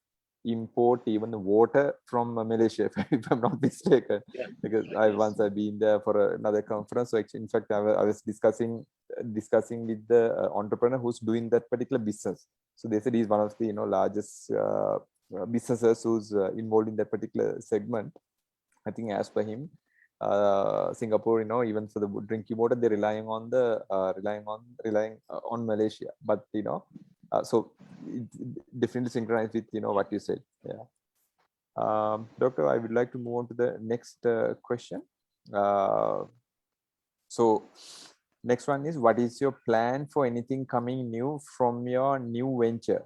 import even the water from Malaysia, if I'm not mistaken. Yeah, because I've been there for another conference. So actually, in fact, I was discussing with the entrepreneur who's doing that particular business. So they said he's one of the largest businesses who's involved in that particular segment. I think as per him, Singapore, even for the drinking water, they're relying on Malaysia. But so it definitely synchronized with what you said. Yeah. Doctor, I would like to move on to the next question. So next one is, what is your plan for anything coming new from your new venture?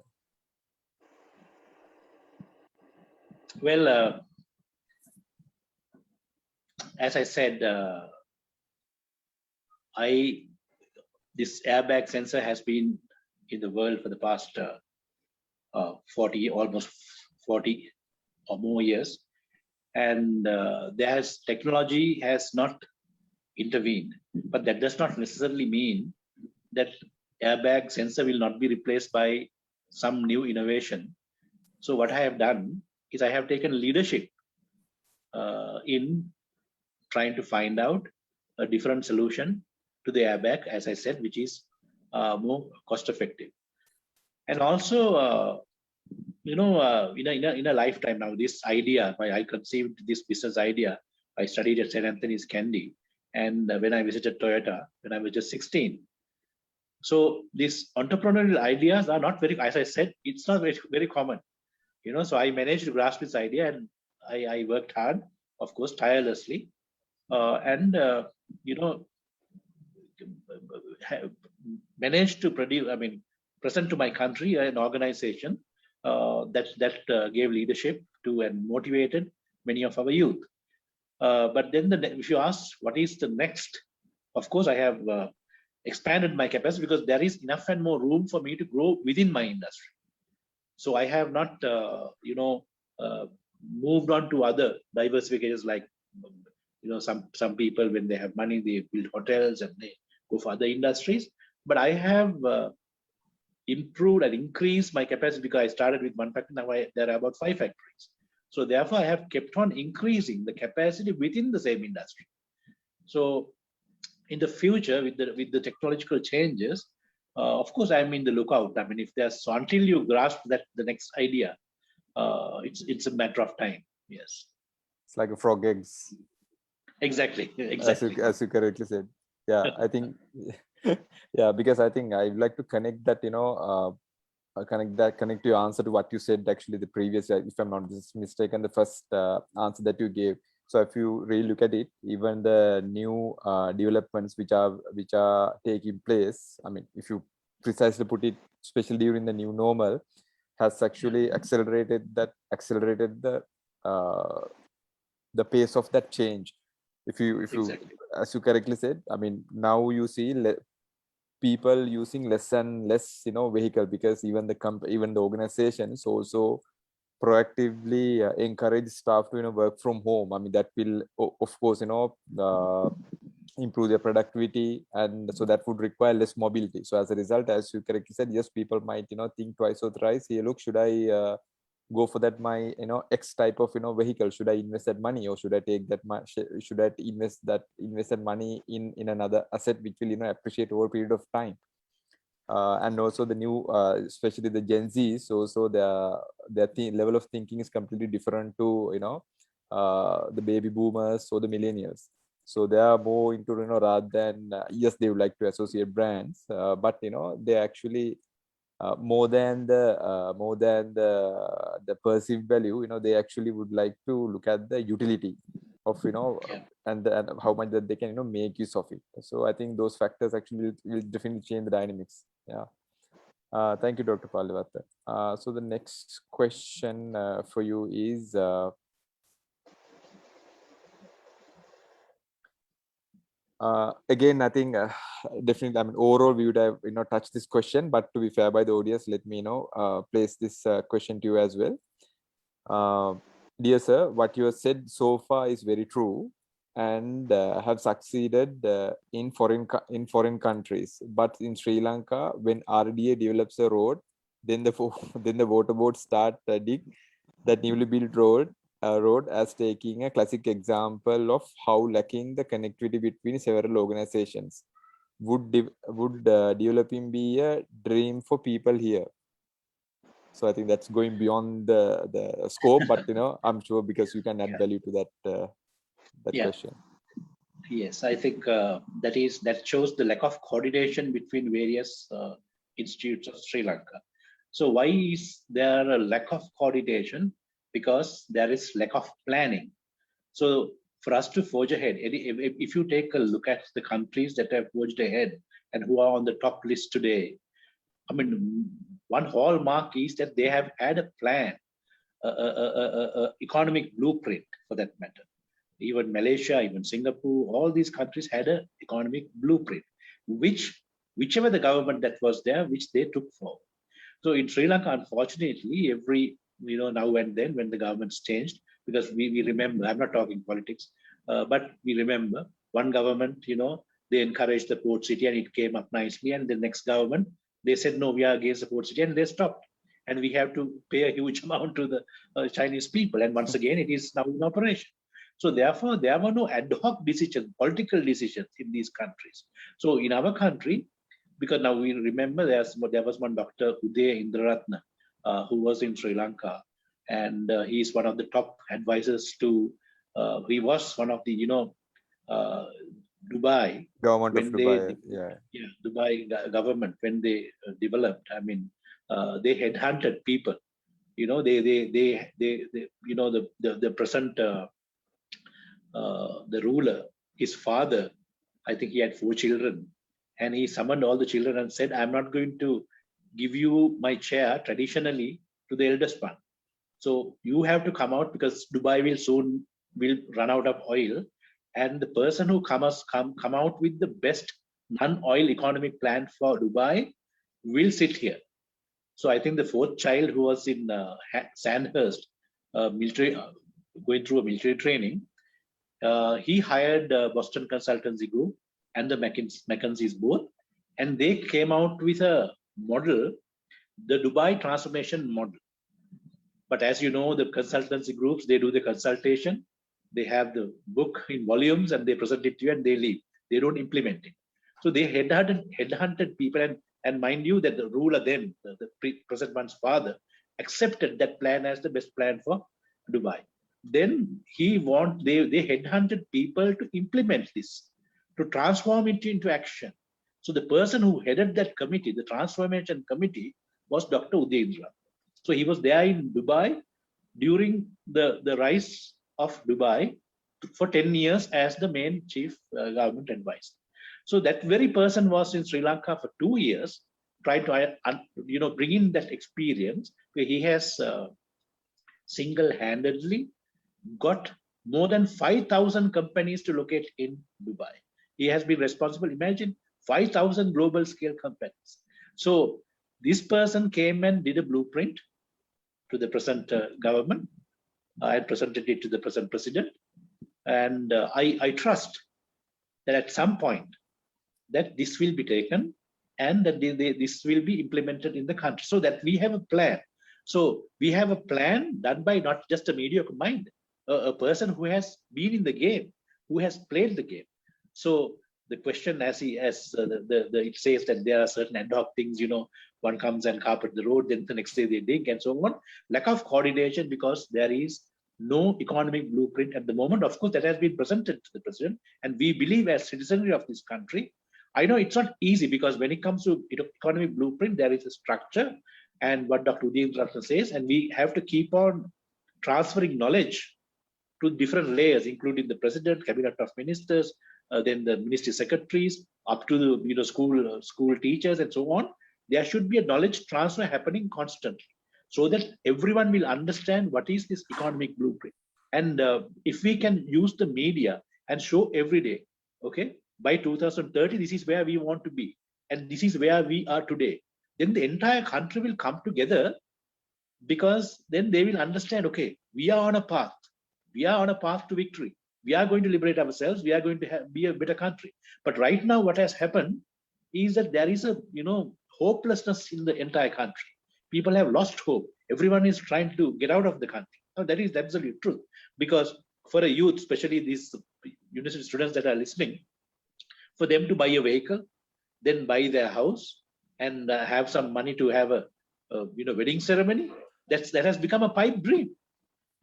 Well, as I said, this airbag sensor has been in the world for the past almost 40 or more years, and technology has not intervened, but that does not necessarily mean that airbag sensor will not be replaced by some new innovation. So what I have done is I have taken leadership in trying to find out a different solution to the airbag, as I said, which is more cost effective. And also, in a lifetime now, this idea, I conceived this business idea. I studied at St. Anthony's Kandy, and when I visited Toyota when I was just 16. So these entrepreneurial ideas are not very, as I said, it's not very, very common. So I managed to grasp this idea, and I worked hard, of course, tirelessly, and managed to present to my country an organization that gave leadership to and motivated many of our youth. But then if you ask what is the next, of course, I have expanded my capacity because there is enough and more room for me to grow within my industry. So I have not, moved on to other diversifications like, some people when they have money, they build hotels and they go for other industries. But I have improved and increased my capacity because I started with one factory. Now there are about 5 factories. So therefore, I have kept on increasing the capacity within the same industry. So in the future, with the technological changes, of course, I'm in the lookout. I mean, if there's so until you grasp that the next idea, it's a matter of time. Yes, It's like a frog eggs, exactly. as you correctly said. Yeah, I think, yeah, because I think I'd like to connect that, connect your answer to what you said actually the previous, if I'm not mistaken, the first answer that you gave. So if you really look at it, even the new developments which are taking place, I mean, if you precisely put it, especially during the new normal, has actually accelerated the pace of that change. If you Exactly. as you correctly said, I mean, now you see people using less and less vehicle, because even the organizations also proactively encourage staff to work from home. I mean, that will of course improve their productivity, and so that would require less mobility. So as a result, as you correctly said, yes, people might think twice or thrice. Hey, look, should I go for that my X type of vehicle? Should I invest that money, or should I take that should I invest that money in another asset which will appreciate over a period of time? And also the new, especially the Gen Zs, so their level of thinking is completely different to the baby boomers or the millennials. So they are more into rather than yes, they would like to associate brands, but they actually more than the perceived value, they actually would like to look at the utility of and how much that they can make use of it. So I think those factors actually will definitely change the dynamics. Yeah. Thank you, Dr. Pallivatta. So the next question for you is again, I think definitely, I mean, overall we would have touched this question, but to be fair by the audience, let me place this question to you as well. Dear sir, what you have said so far is very true, and have succeeded in foreign countries, but in Sri Lanka, when RDA develops a road, then the water boards start dig that newly built road as taking a classic example of how lacking the connectivity between several organizations. Would developing be a dream for people here? So I think that's going beyond the scope, but I'm sure because you can add value to that question. Yes, I think that shows the lack of coordination between various institutes of Sri Lanka. So why is there a lack of coordination? Because there is lack of planning. So for us to forge ahead, if you take a look at the countries that have forged ahead and who are on the top list today, I mean, one hallmark is that they have had a plan, economic blueprint for that matter. Even Malaysia, even Singapore, all these countries had an economic blueprint, whichever the government that was there, which they took forward. So in Sri Lanka, unfortunately, every now and then when the government's changed, because we remember, I'm not talking politics, but we remember one government, they encouraged the port city and it came up nicely, and the next government, they said, no, we are against the port city, and they stopped. And we have to pay a huge amount to the Chinese people. And once again, it is now in operation. So therefore, there were no ad hoc decisions, political decisions in these countries. So in our country, because now we remember there was one Dr. Uday Indraratna, who was in Sri Lanka, and he is one of the top advisors to. He was one of the Dubai government when of Dubai. Dubai government when they developed. I mean, they headhunted people. They the present the ruler, his father, I think he had 4 children, and he summoned all the children and said, I'm not going to give you my chair traditionally to the eldest one. So you have to come out because Dubai will soon run out of oil, and the person who come out with the best non-oil economic plan for Dubai will sit here. So I think the fourth child who was in Sandhurst military, going through a military training, he hired Boston Consultancy Group and the McKinsey's both, and they came out with a model, the Dubai transformation model. But as you know, the consultancy groups, they do the consultation, they have the book in volumes and they present it to you and they leave. They don't implement it. So they headhunted people, and mind you that the ruler then, the present one's father, accepted that plan as the best plan for Dubai. Then they headhunted people to implement this, to transform it into action. So the person who headed that committee, the transformation committee, was Dr. Udayendra. So he was there in Dubai during the rise of Dubai for 10 years as the main chief government advisor. So that very person was in Sri Lanka for 2 years, trying to bring in that experience where he has single-handedly got more than 5,000 companies to locate in Dubai. He has been responsible, imagine 5,000 global scale companies. So this person came and did a blueprint to the present government. I presented it to the present president. And I trust that at some point that this will be taken and that this will be implemented in the country, so that we have a plan. So we have a plan done by not just a mediocre mind, a person who has been in the game, who has played the game. So the question, it says that there are certain ad hoc things, one comes and carpet the road, then the next day they dig and so on. Lack of coordination because there is no economic blueprint at the moment. Of course, that has been presented to the president, and we believe as citizenry of this country, I know it's not easy because when it comes to economic blueprint, there is a structure and what Dr. Udayendra says, and we have to keep on transferring knowledge to different layers, including the president, cabinet of ministers, then the ministry secretaries, up to the school teachers and so on. There should be a knowledge transfer happening constantly, so that everyone will understand what is this economic blueprint. And if we can use the media and show every day, okay, by 2030, this is where we want to be, and this is where we are today, then the entire country will come together, because then they will understand, okay, we are on a path. We are on a path to victory. We are going to liberate ourselves. We are going to be a better country. But right now, what has happened is that there is a hopelessness in the entire country. People have lost hope. Everyone is trying to get out of the country. Now, that is the absolute truth. Because for a youth, especially these university students that are listening, for them to buy a vehicle, then buy their house, and have some money to have a wedding ceremony, that has become a pipe dream,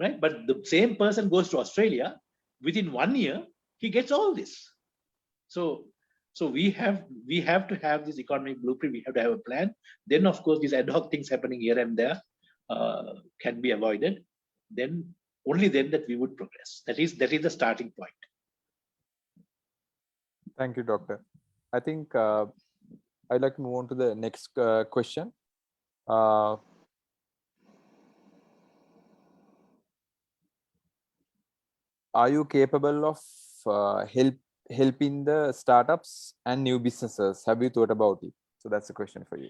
right? But the same person goes to Australia, within 1 year, he gets all this. So we have to have this economic blueprint. We have to have a plan. Then, of course, these ad hoc things happening here and there can be avoided. Then only then that we would progress. That is the starting point. Thank you, Doctor. I think I'd like to move on to the next question. Are you capable of helping the startups and new businesses? Have you thought about it? So that's a question for you.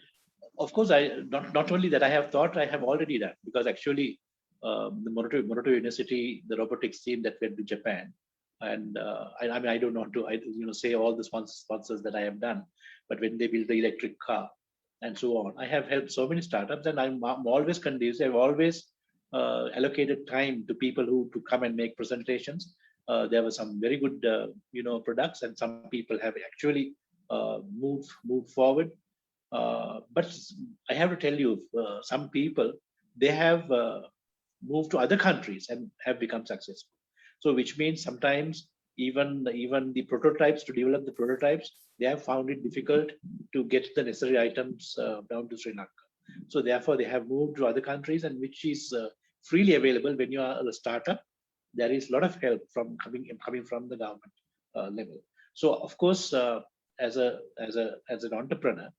Of course, not only that I have thought, I have already done, because actually the Moroto University, the robotics team that went to Japan, and I don't want to say all the sponsors that I have done, but when they build the electric car and so on, I have helped so many startups, and I'm always conducive. I've always allocated time to people to come and make presentations. There were some very good products, and some people have actually moved forward. But I have to tell you, some people, they have moved to other countries and have become successful. So which means sometimes even the prototypes, to develop the prototypes, they have found it difficult to get the necessary items down to Sri Lanka. So therefore they have moved to other countries, and which is freely available when you are a startup. There is a lot of help from coming from the government level. So of course, as an entrepreneur,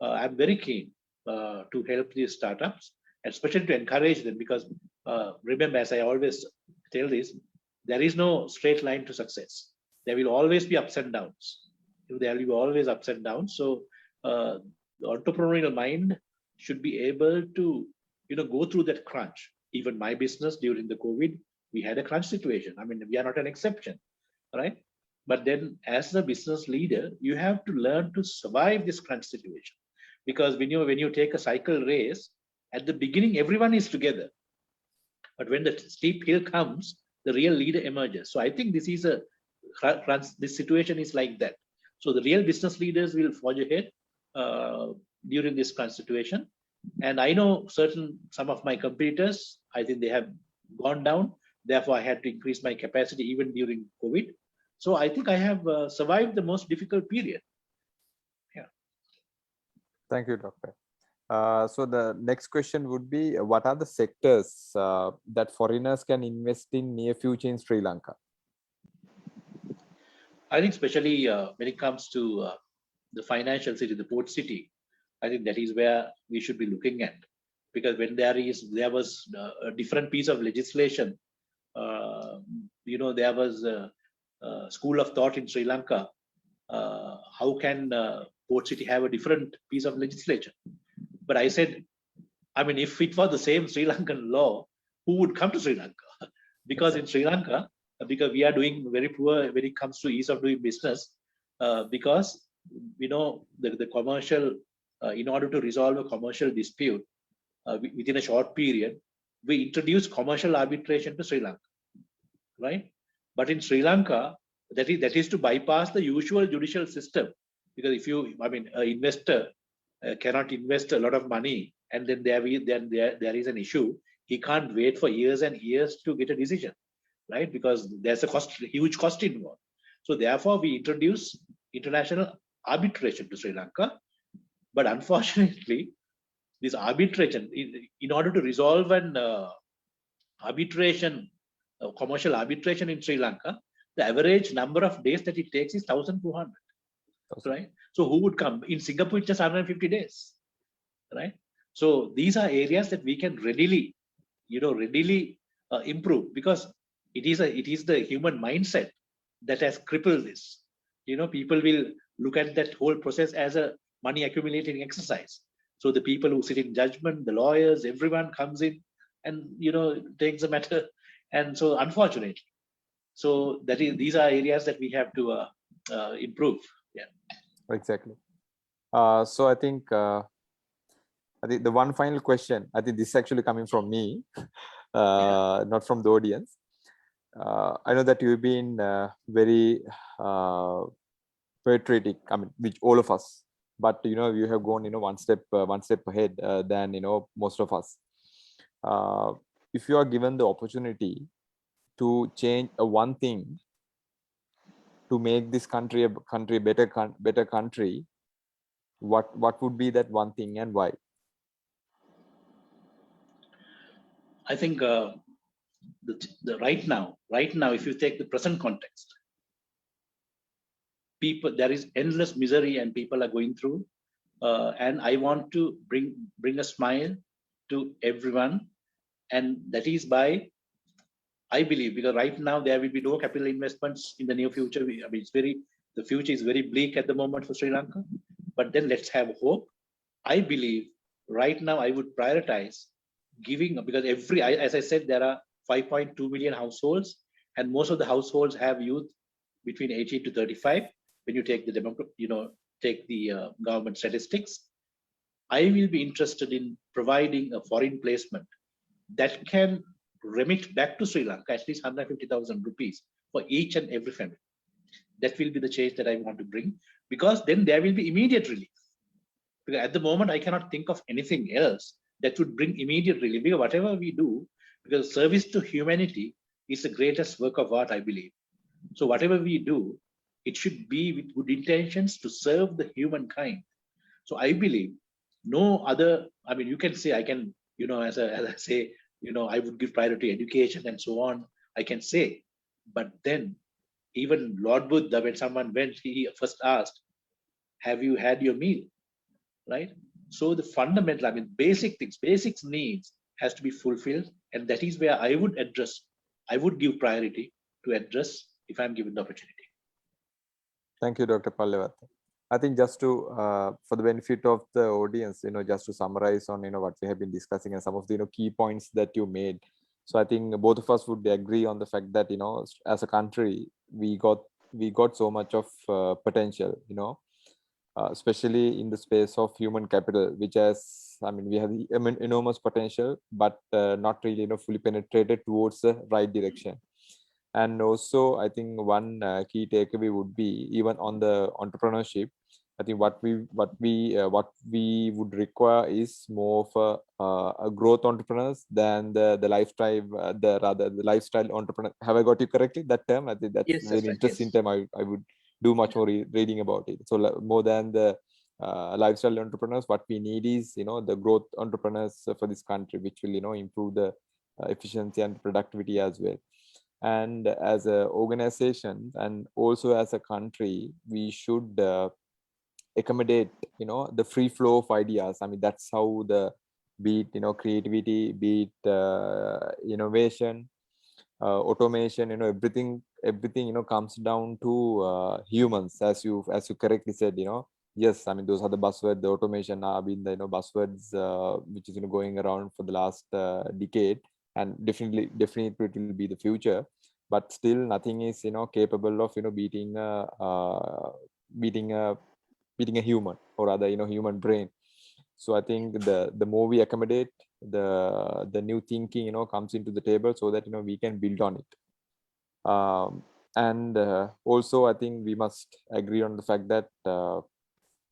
I'm very keen to help these startups, and especially to encourage them, because remember, as I always tell this, there is no straight line to success. There will always be ups and downs. There will be always ups and downs. So the entrepreneurial mind should be able to, go through that crunch. Even my business during the COVID, we had a crunch situation. I mean, we are not an exception, right? But then as the business leader, you have to learn to survive this crunch situation. Because when you take a cycle race, at the beginning, everyone is together. But when the steep hill comes, the real leader emerges. So I think this situation is like that. So the real business leaders will forge ahead during this crunch situation. And I know some of my competitors, I think they have gone down. Therefore, I had to increase my capacity even during COVID. So I think I have survived the most difficult period. Yeah. Thank you, Doctor. So the next question would be, what are the sectors that foreigners can invest in near future in Sri Lanka? I think especially when it comes to the financial city, the port city, I think that is where we should be looking at. Because when there was a different piece of legislation, there was a school of thought in Sri Lanka. How can Port City have a different piece of legislation? But I said, I mean, if it was the same Sri Lankan law, who would come to Sri Lanka? Because in Sri Lanka, because we are doing very poor when it comes to ease of doing business, because the commercial, in order to resolve a commercial dispute within a short period, we introduced commercial arbitration to Sri Lanka, right? But in Sri Lanka, that is to bypass the usual judicial system. Because an investor cannot invest a lot of money, and then there is an issue. He can't wait for years and years to get a decision, right? Because there's a huge cost involved. So therefore, we introduce international arbitration to Sri Lanka. But unfortunately, this arbitration, in order to resolve an commercial arbitration in Sri Lanka, the average number of days that it takes is 1,200, right? So who would come? In Singapore, it's just 150 days, right? So these are areas that we can readily improve, because it is the human mindset that has crippled this. People will look at that whole process as a money accumulating exercise. So the people who sit in judgment, the lawyers, everyone comes in and takes the matter. And so unfortunately, so these are areas that we have to improve. Yeah, exactly. So I think the one final question, I think this is actually coming from me, not from the audience. I know that you've been very patriotic, I mean, which all of us, but you have gone one step ahead than most of us. If you are given the opportunity to change one thing to make this country a better country, what would be that one thing and why? I think the right now, if you take the present context, there is endless misery and people are going through, and I want to bring a smile to everyone, and that is by, I believe, because right now there will be no capital investments in the near future. The future is very bleak at the moment for Sri Lanka, but then let's have hope. I believe right now I would prioritize giving, because as I said, there are 5.2 million households, and most of the households have youth between 18 to 35. When you take the government statistics, I will be interested in providing a foreign placement that can remit back to Sri Lanka at least 150,000 rupees for each and every family. That will be the change that I want to bring, because then there will be immediate relief. Because at the moment, I cannot think of anything else that would bring immediate relief. Because whatever we do, because service to humanity is the greatest work of art, I believe. So whatever we do, it should be with good intentions to serve the humankind. So I believe no other, you can say, I can, as I say, I would give priority education and so on, I can say. But then even Lord Buddha, when someone went, he first asked, have you had your meal? Right? So the fundamental, I mean, basic things, basics needs has to be fulfilled. And that is where I would address, I would give priority to address if I'm given the opportunity. Thank you, Dr. Pallavath. I think just to, for the benefit of the audience, just to summarize on, what we have been discussing and some of the, key points that you made. So I think both of us would agree on the fact that, as a country, we got so much of potential, especially in the space of human capital, which has, we have enormous potential, but not really, fully penetrated towards the right direction. And also, I think one key takeaway would be even on the entrepreneurship. I think what we would require is more of a growth entrepreneurs than the lifestyle the lifestyle entrepreneur. Have I got you correctly that term? I think that's Yes, very that's right, interesting yes. term. I would do much more reading about it. So more than the lifestyle entrepreneurs, what we need is the growth entrepreneurs for this country, which will improve the efficiency and productivity as well. And as a organization and also as a country, we should accommodate the free flow of ideas. That's how the be it creativity, be it innovation, automation, everything comes down to humans, as you correctly said. Yes, those are the buzzwords. The automation have been the buzzwords which is going around for the last decade, and definitely it will be the future. But still, nothing is capable of beating a human, or rather human brain. So I think the more we accommodate, the new thinking comes into the table, so that we can build on it. And also, I think we must agree on the fact that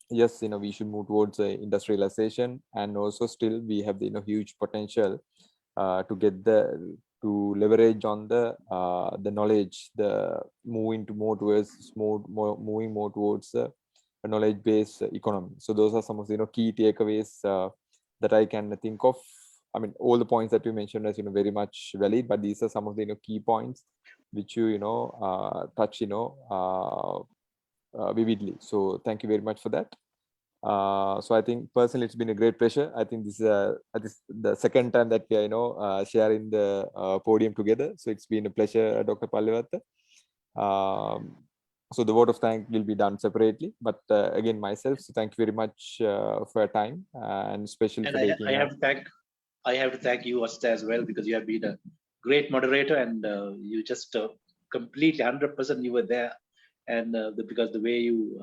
yes, we should move towards industrialization, and also still we have the huge potential to get to leverage on the knowledge, the moving towards a knowledge-based economy. So those are some of the key takeaways that I can think of. All the points that you mentioned as very much valid, but these are some of the key points which you touch vividly. So thank you very much for that. So I think personally it's been a great pleasure. I think this is the second time that we are sharing the podium together. So it's been a pleasure, Dr. Pallavath. So the vote of thanks will be done separately, but again myself, so thank you very much for your time, and especially And for taking I have to thank you, Asta, as well, because you have been a great moderator, and you just completely 100% you were there, and because the way you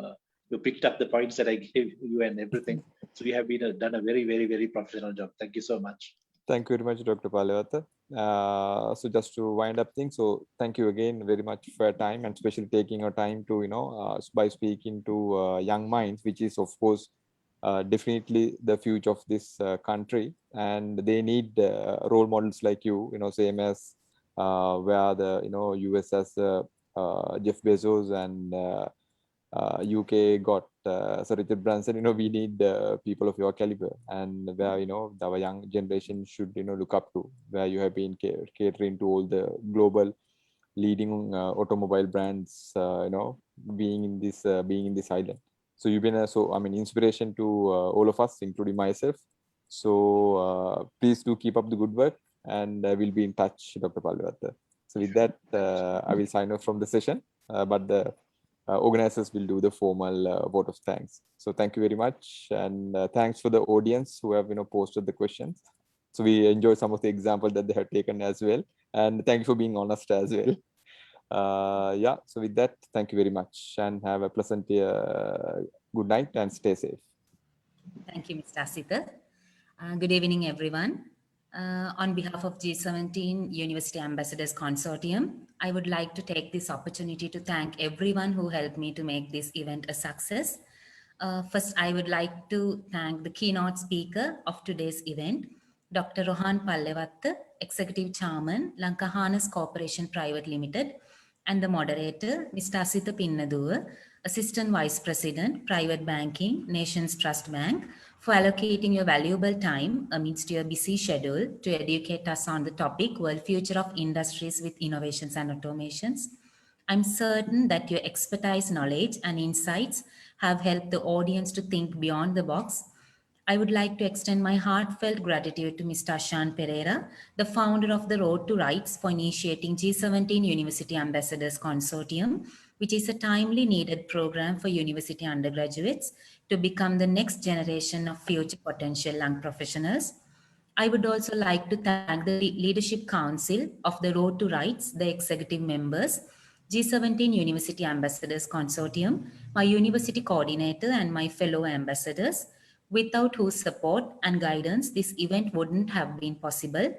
picked up the points that I gave you and everything, so you have been done a very, very, very professional job. Thank you so much. Thank you very much, Dr. Pallavath. So just to wind up things, so thank you again very much for your time, and especially taking your time to by speaking to young minds, which is of course definitely the future of this country, and they need role models like you, same as where the US has Jeff Bezos, and UK got Sir Richard Branson. We need people of your caliber, and where our young generation should look up to, where you have been catering to all the global leading automobile brands, being in this island. So you've been inspiration to all of us, including myself. So please do keep up the good work, and we'll be in touch, Dr. Pallavath. So with that, I will sign off from the session, but the organizers will do the formal vote of thanks. So thank you very much, and thanks for the audience who have posted the questions. So we enjoy some of the examples that they have taken as well, and thank you for being honest as well. Yeah, so with that, thank you very much, and have a pleasant good night, and stay safe. Thank you, Mr. Asitha. Good evening, everyone. On behalf of G17 University Ambassadors Consortium, I would like to take this opportunity to thank everyone who helped me to make this event a success. First, I would like to thank the keynote speaker of today's event, Dr. Rohan Pallavath, Executive Chairman, Lanka Harness Corporation Private Limited, and the moderator, Mr. Asitha Pinnaduwa, Assistant Vice President, Private Banking, Nations Trust Bank, for allocating your valuable time amidst your busy schedule to educate us on the topic, World Future of Industries with Innovations and Automations. I'm certain that your expertise, knowledge, and insights have helped the audience to think beyond the box I would like to extend my heartfelt gratitude to Mr. Ashan Pereira, the founder of the Road to Rights, for initiating G17 University Ambassadors Consortium, which is a timely needed program for university undergraduates to become the next generation of future potential young professionals. I would also like to thank the Leadership Council of the Road to Rights, the executive members, G17 University Ambassadors Consortium, my university coordinator, and my fellow ambassadors, without whose support and guidance this event wouldn't have been possible.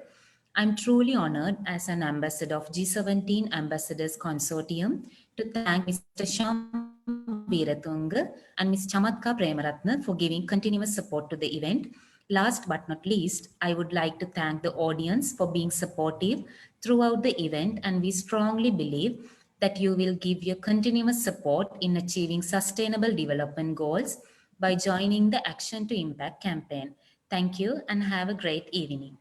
I'm truly honored as an ambassador of G17 Ambassadors Consortium to thank Mr. Sham Veeratunga and Ms. Chamatka Premaratna for giving continuous support to the event. Last but not least, I would like to thank the audience for being supportive throughout the event, and we strongly believe that you will give your continuous support in achieving sustainable development goals by joining the Action to Impact campaign. Thank you and have a great evening.